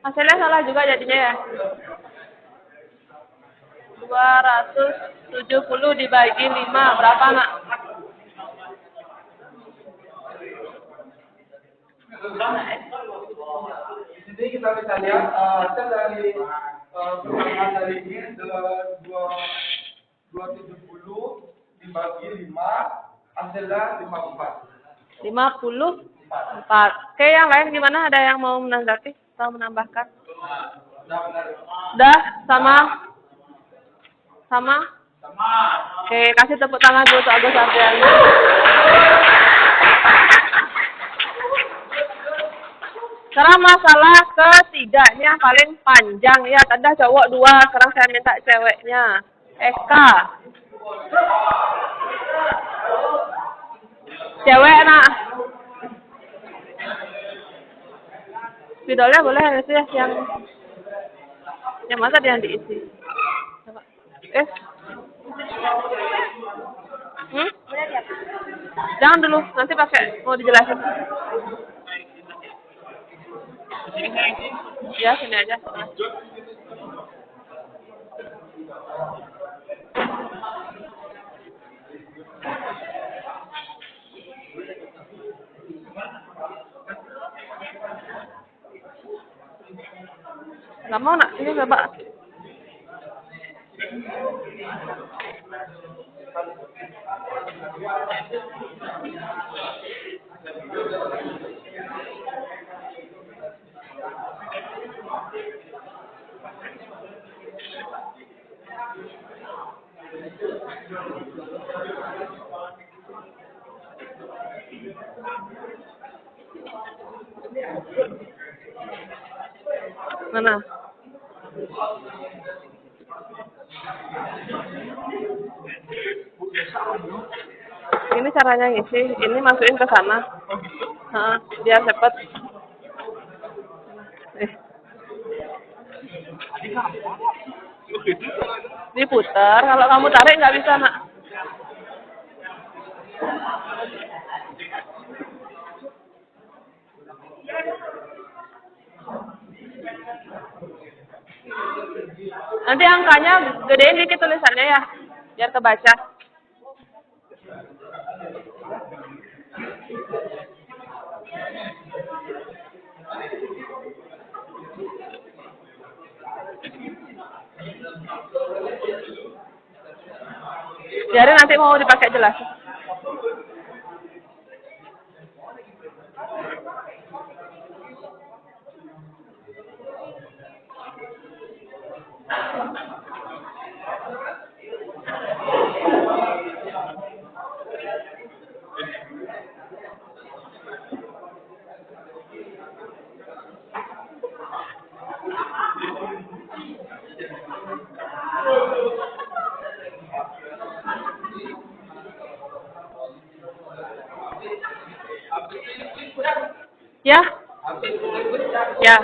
Hasilnya salah juga jadinya ya. 270 dibagi 5 berapa, Nak? Di sini kita bisa lihat hasil dari persamaan dari ini adalah 270 dibagi 5 hasilnya 54. 54. Oke, yang lain gimana? Ada yang mau menanggapi atau menambahkan? Udah sama? Sama? Oke, kasih tepuk tangan dulu untuk Agus Ardian. Sekarang masalah ketiga, ini yang paling panjang ya. Tadi cowok 2, sekarang saya minta ceweknya. Eka. Cewek, Nak. Spidolnya boleh itu ya, yang mana yang diisi. Coba. Jangan dulu, nanti pakai mau dijelasin. Ya, sini aja. Nggak mau, Nak? Ini coba. Mana? Ini caranya ngisi, ini masukin ke sana. Biar cepet. Diputar, kalau kamu tarik nggak bisa, Nak. Nanti angkanya gedein dikit tulisannya ya, biar kebaca. Biarin nanti mau dipakai jelas. Ya? Ya.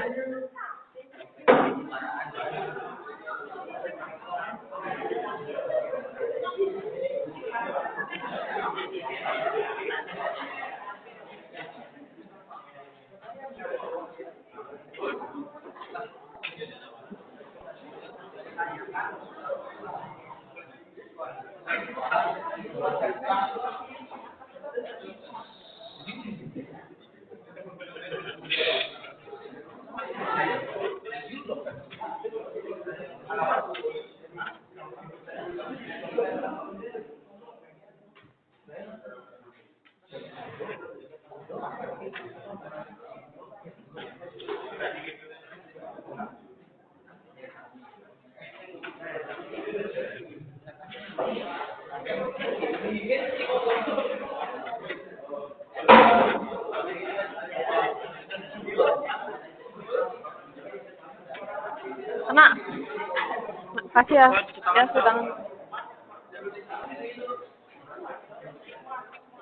Kasih ya. Ya, sedang.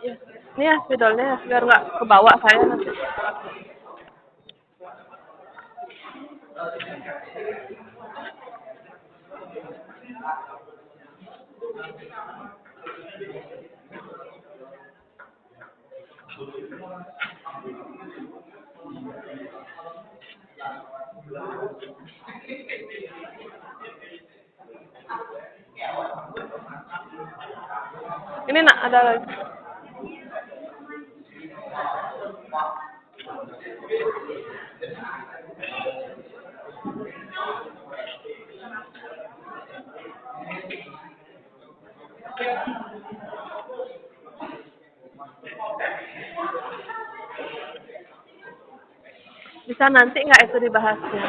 Ya. Ini ya spidolnya ya, biar nggak kebawa saya nanti. Ini nak ada lagi. Bisa nanti nggak itu dibahasnya?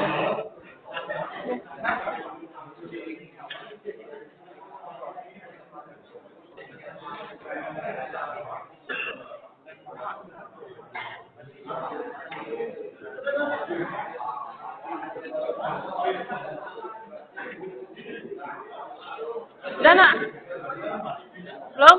Udah nak? Belum?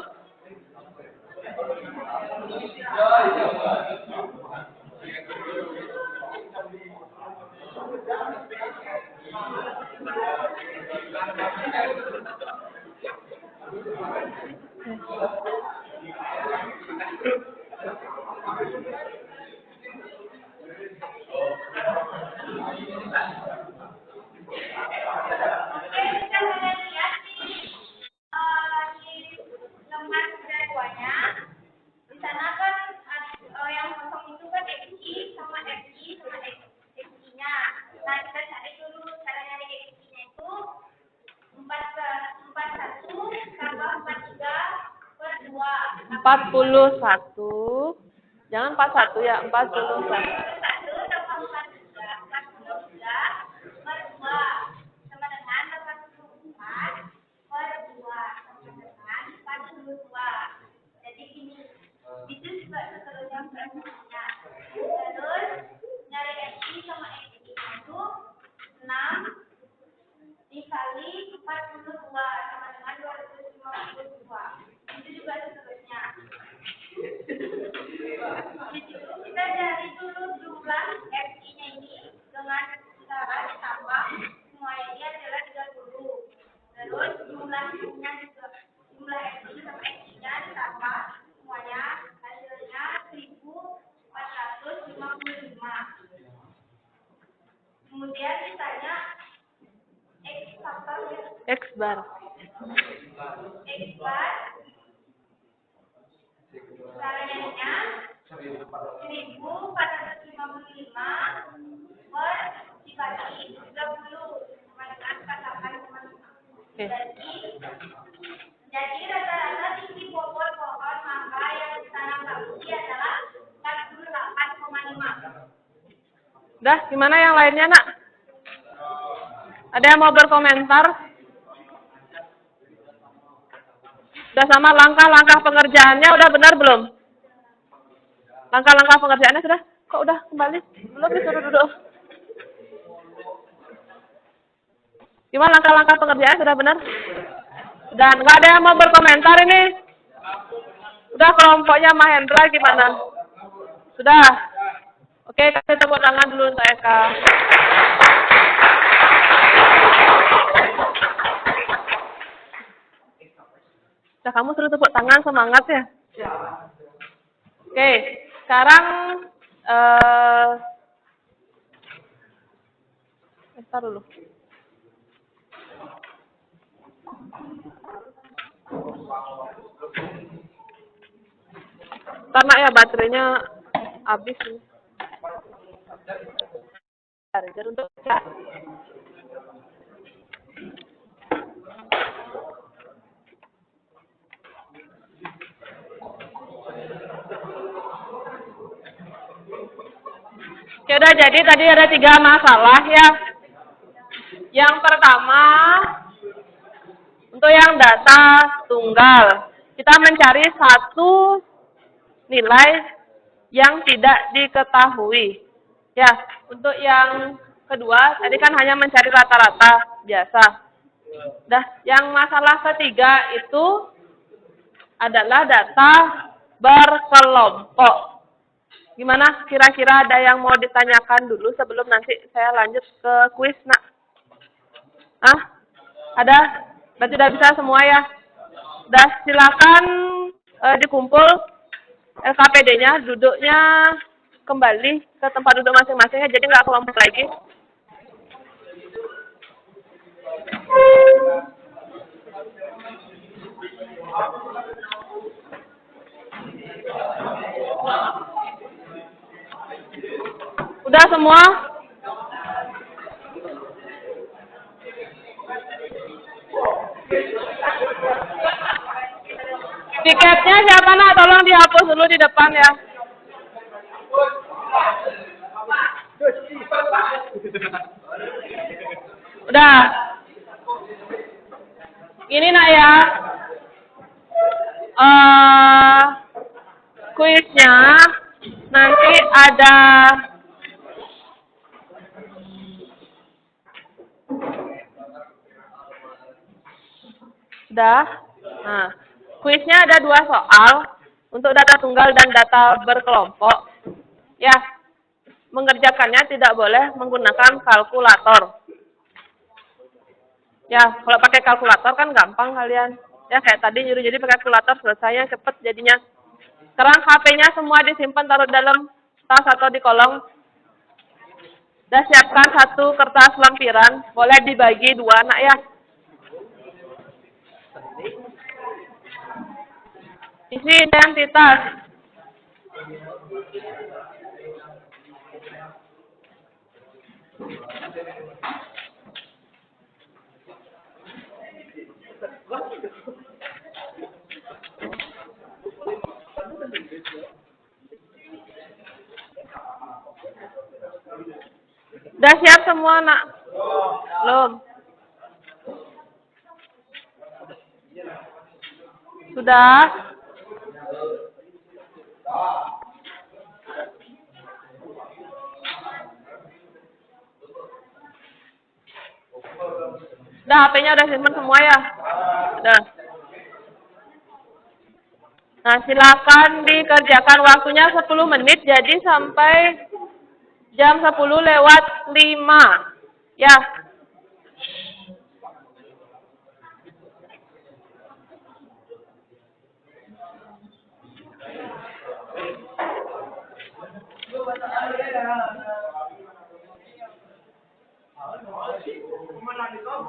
Empat puluh satu, jangan 41 ya, 41. Jadi gini, itu juga seterusnya berikutnya. Terus nyari XI sama XI itu 6 dikali 42 sama dengan 252. Itu juga seterusnya. Kita cari dulu jumlah XI-nya ini dengan cara ditambah semuanya ini adalah 30. Terus jumlah XI-nya juga jumlah XI sama XI-nya ditambah semuanya hasilnya 1455. Kemudian ditanya X faktor X bar. X bar caranya 1455 per dibagi 30 sama dengan 48,5. Oke. Jadi rata-rata tinggi bobot pohon mangga yang ditanam Saudi adalah 48,5. Udah, gimana yang lainnya nak? Ada yang mau berkomentar? Udah sama langkah-langkah pengerjaannya udah benar belum? Langkah-langkah pengerjaannya sudah? Kok udah kembali? Belum disuruh duduk. Gimana langkah-langkah pengerjaannya sudah benar? Dan nggak ada yang mau berkomentar ini? Udah kelompoknya Mahendra gimana? Sudah? Oke, kasih tepuk tangan dulu untuk Eka. Nah, kamu suruh tepuk tangan, semangat ya? Oke, sekarang ntar dulu. Karena ya baterainya habis nih. Charger untuk Oke, udah jadi tadi ada 3 masalah ya. Yang pertama, untuk yang data tunggal, kita mencari satu nilai yang tidak diketahui. Ya, untuk yang kedua, tadi kan hanya mencari rata-rata biasa. Dah, yang masalah ketiga itu adalah data berkelompok. Gimana? Kira-kira ada yang mau ditanyakan dulu sebelum nanti saya lanjut ke kuis, nak? Ah? Ada? Berarti udah bisa semua ya? Dah, silakan dikumpul LKPD-nya, duduknya kembali ke tempat duduk masing-masing ya, jadi nggak kelompok lagi. Udah semua? Tiketnya siapa nak? Tolong dihapus dulu di depan ya. Udah. Ini nak ya. Kuisnya nanti ada Sudah. Nah, kuisnya ada 2 soal untuk data tunggal dan data berkelompok. Ya, mengerjakannya tidak boleh menggunakan kalkulator. Ya, kalau pakai kalkulator kan gampang kalian. Ya, kayak tadi nyuruh jadi pakai kalkulator selesainya cepet jadinya. Sekarang HP-nya semua disimpan taruh dalam tas atau di kolong. Udah siapkan 1 kertas lampiran, boleh dibagi 2 nak ya. Isi identitas. Udah siap semua nak? Belum? Sudah? Udah, HP-nya udah simpan semua ya? Udah. Nah, silakan dikerjakan, waktunya 10 menit, jadi sampai jam 10:05. Ya.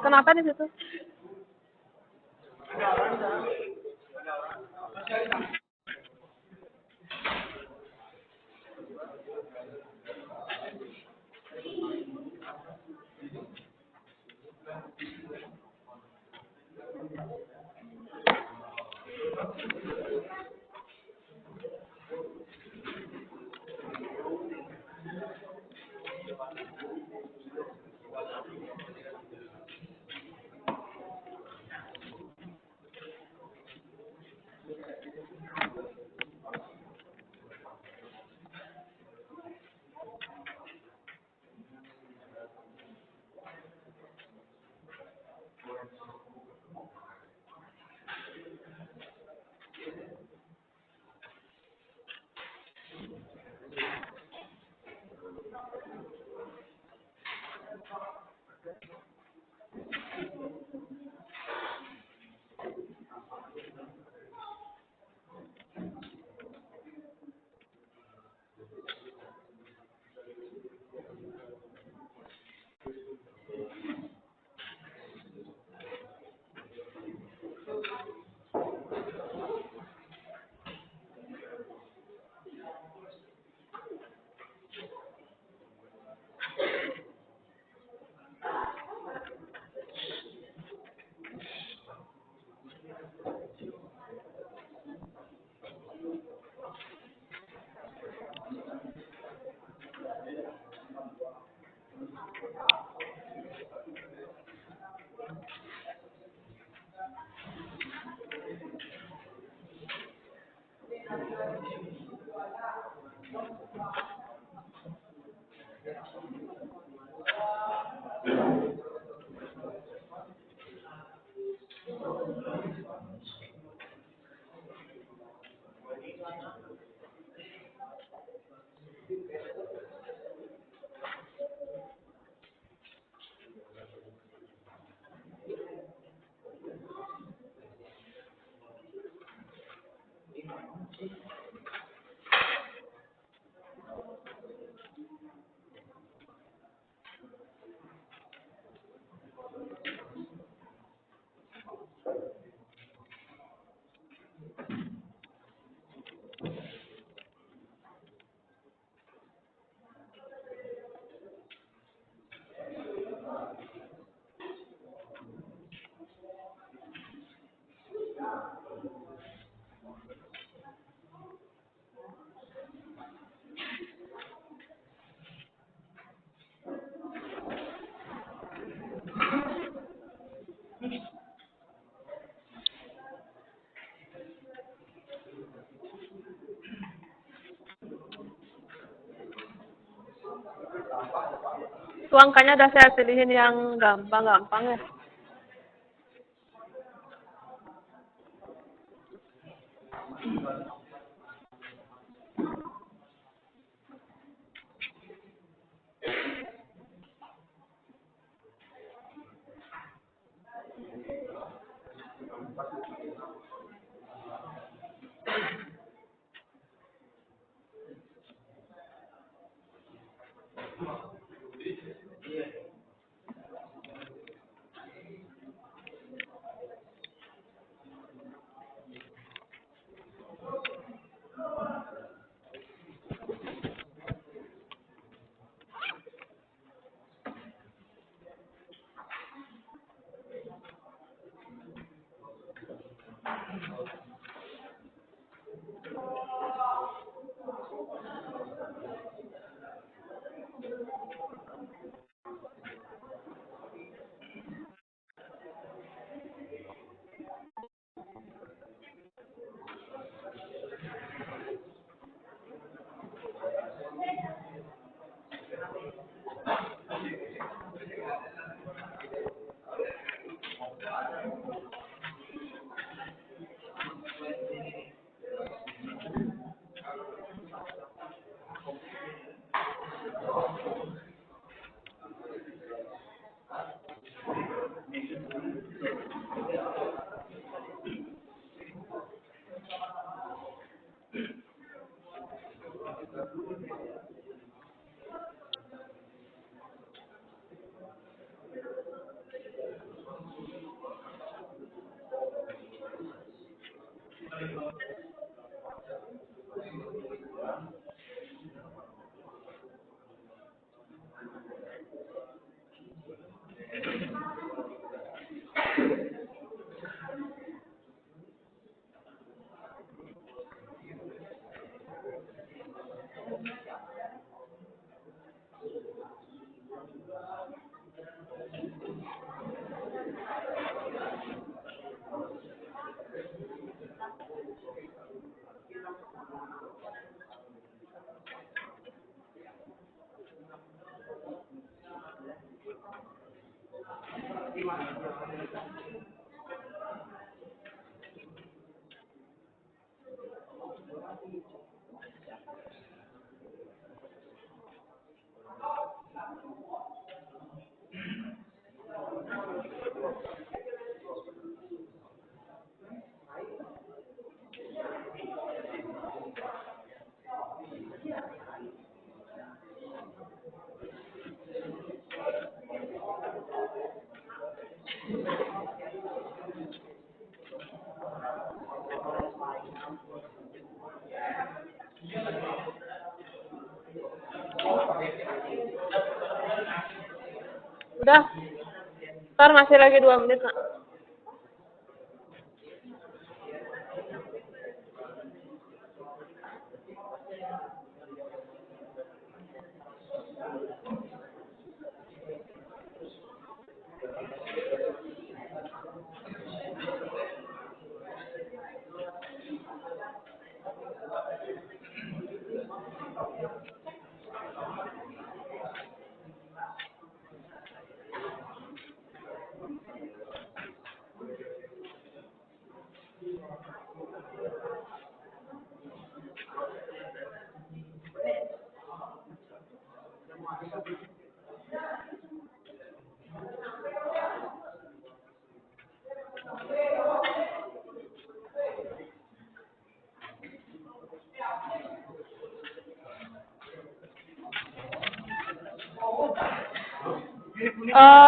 Kenapa di situ? Itu angkanya udah saya pilihin yang gampang-gampang ya. Udah. Ntar masih lagi 2 menit, Nak.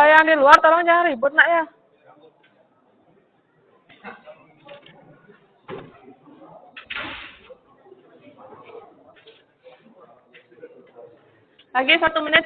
Yang di luar tolong jangan ribut, Nak, ya. Lagi 1 menit.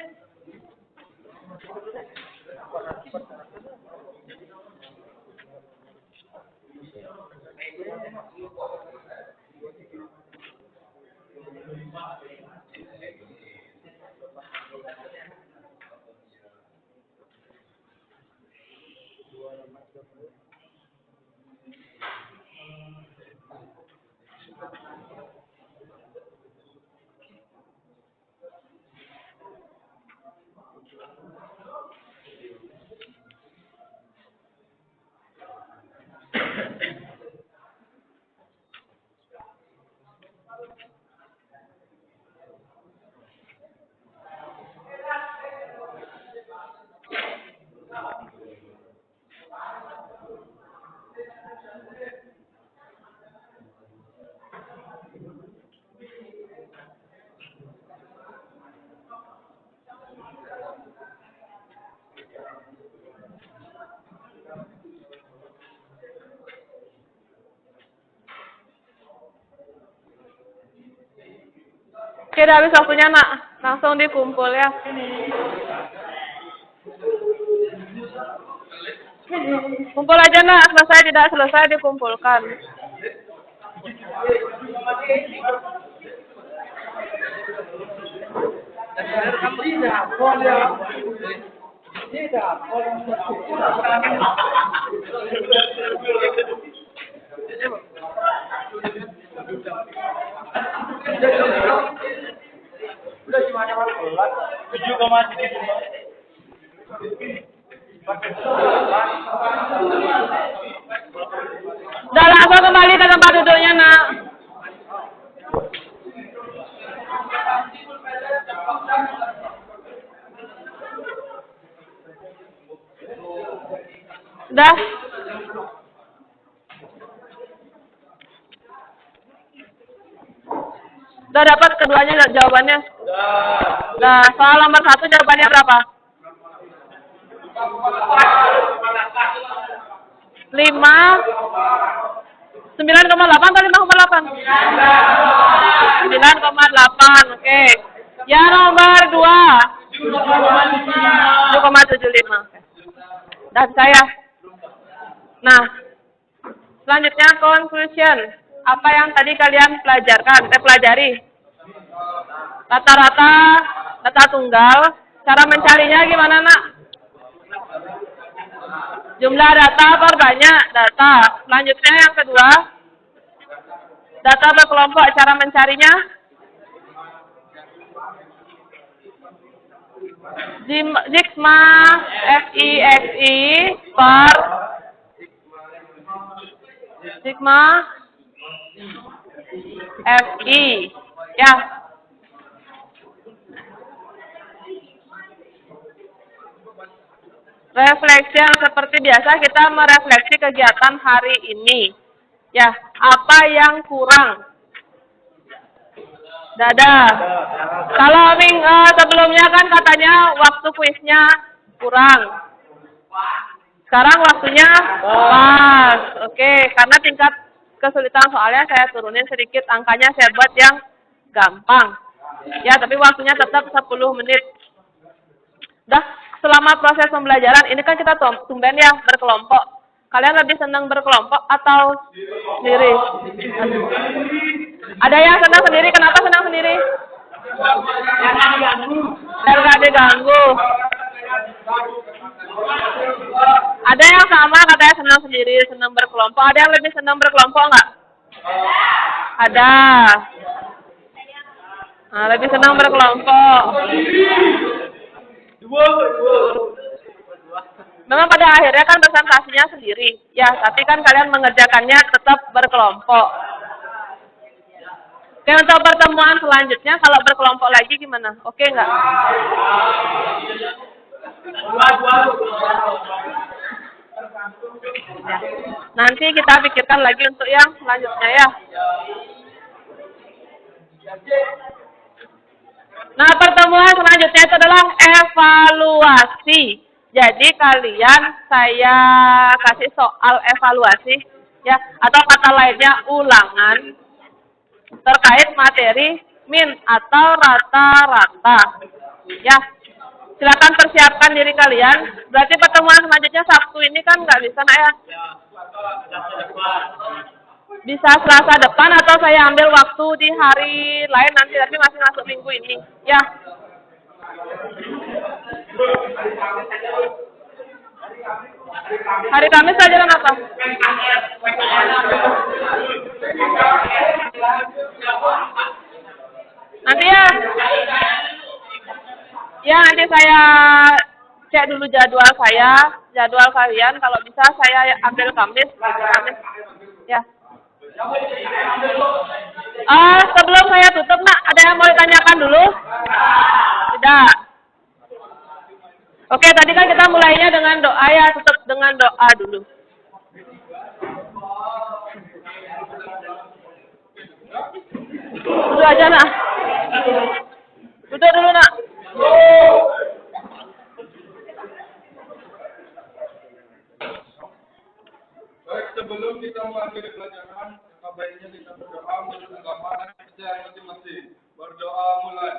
Oke, udah habis waktunya, Nak. Langsung dikumpul ya. Kumpul aja, Nak. Selesai tidak selesai dikumpulkan. Udah langsung kembali ke tempat duduknya, Nak. Udah. Udah dapat keduanya jawabannya? Nah, soal nomor 1 jawabannya berapa? 9,8 atau 5,8? 9,8, oke. Ya, nomor 2. 7,75. Dan saya. Nah, selanjutnya conclusion. Apa yang tadi kalian pelajari? Rata-rata, data tunggal. Cara mencarinya gimana, Nak? Jumlah data per banyak data. Selanjutnya yang kedua, data berkelompok. Cara mencarinya? Sigma FIXI per Sigma FI. Ya. Refleksi yang seperti biasa, kita merefleksi kegiatan hari ini. Ya, apa yang kurang? Dadah. Kalau sebelumnya kan katanya waktu kuisnya kurang. Sekarang waktunya pas. Oke, karena tingkat kesulitan soalnya saya turunin sedikit, angkanya saya buat yang gampang. Ya, tapi waktunya tetap 10 menit. Dah, selama proses pembelajaran, ini kan kita tumben ya berkelompok. Kalian lebih senang berkelompok atau sendiri? Ada yang senang sendiri, kenapa senang sendiri? Biar nggak diganggu. Ada yang sama katanya senang sendiri, senang berkelompok. Ada yang lebih senang berkelompok nggak? Ada. Nah, lebih senang berkelompok. Memang pada akhirnya kan presentasinya sendiri. Ya, tapi kan kalian mengerjakannya tetap berkelompok. Oke, untuk pertemuan selanjutnya kalau berkelompok lagi gimana? Oke nggak? Nanti kita pikirkan lagi untuk yang selanjutnya ya. Nah, pertemuan selanjutnya itu adalah evaluasi. Jadi kalian saya kasih soal evaluasi ya, atau kata lainnya ulangan terkait materi min atau rata-rata. Ya, silakan persiapkan diri kalian. Berarti pertemuan selanjutnya Sabtu ini kan nggak bisa, Nak ya? Bisa Selasa depan atau saya ambil waktu di hari lain nanti, tapi masih masuk minggu ini. Ya. Hari Kamis pelajaran apa? Nanti ya. Ya, nanti saya cek dulu jadwal saya, jadwal kalian. Kalau bisa saya ambil Kamis. Ya. Sebelum saya tutup, Nak, ada yang mau ditanyakan dulu? Tidak. Oke, tadi kan kita mulainya dengan doa ya, tutup dengan doa dulu. Duduk aja, Nak. Duduk dulu, Nak. Baik, sebelum kita mengakhiri pelajaran, baiknya kita berdoa menurut agama dan percaya masing-masing. Berdoa Doa mulai.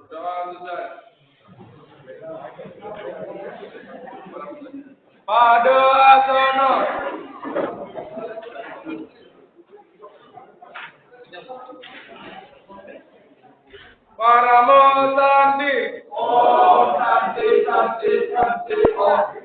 Doa selesai. Pada asana. Paramo Santi. Om Santi Santi Santi Om.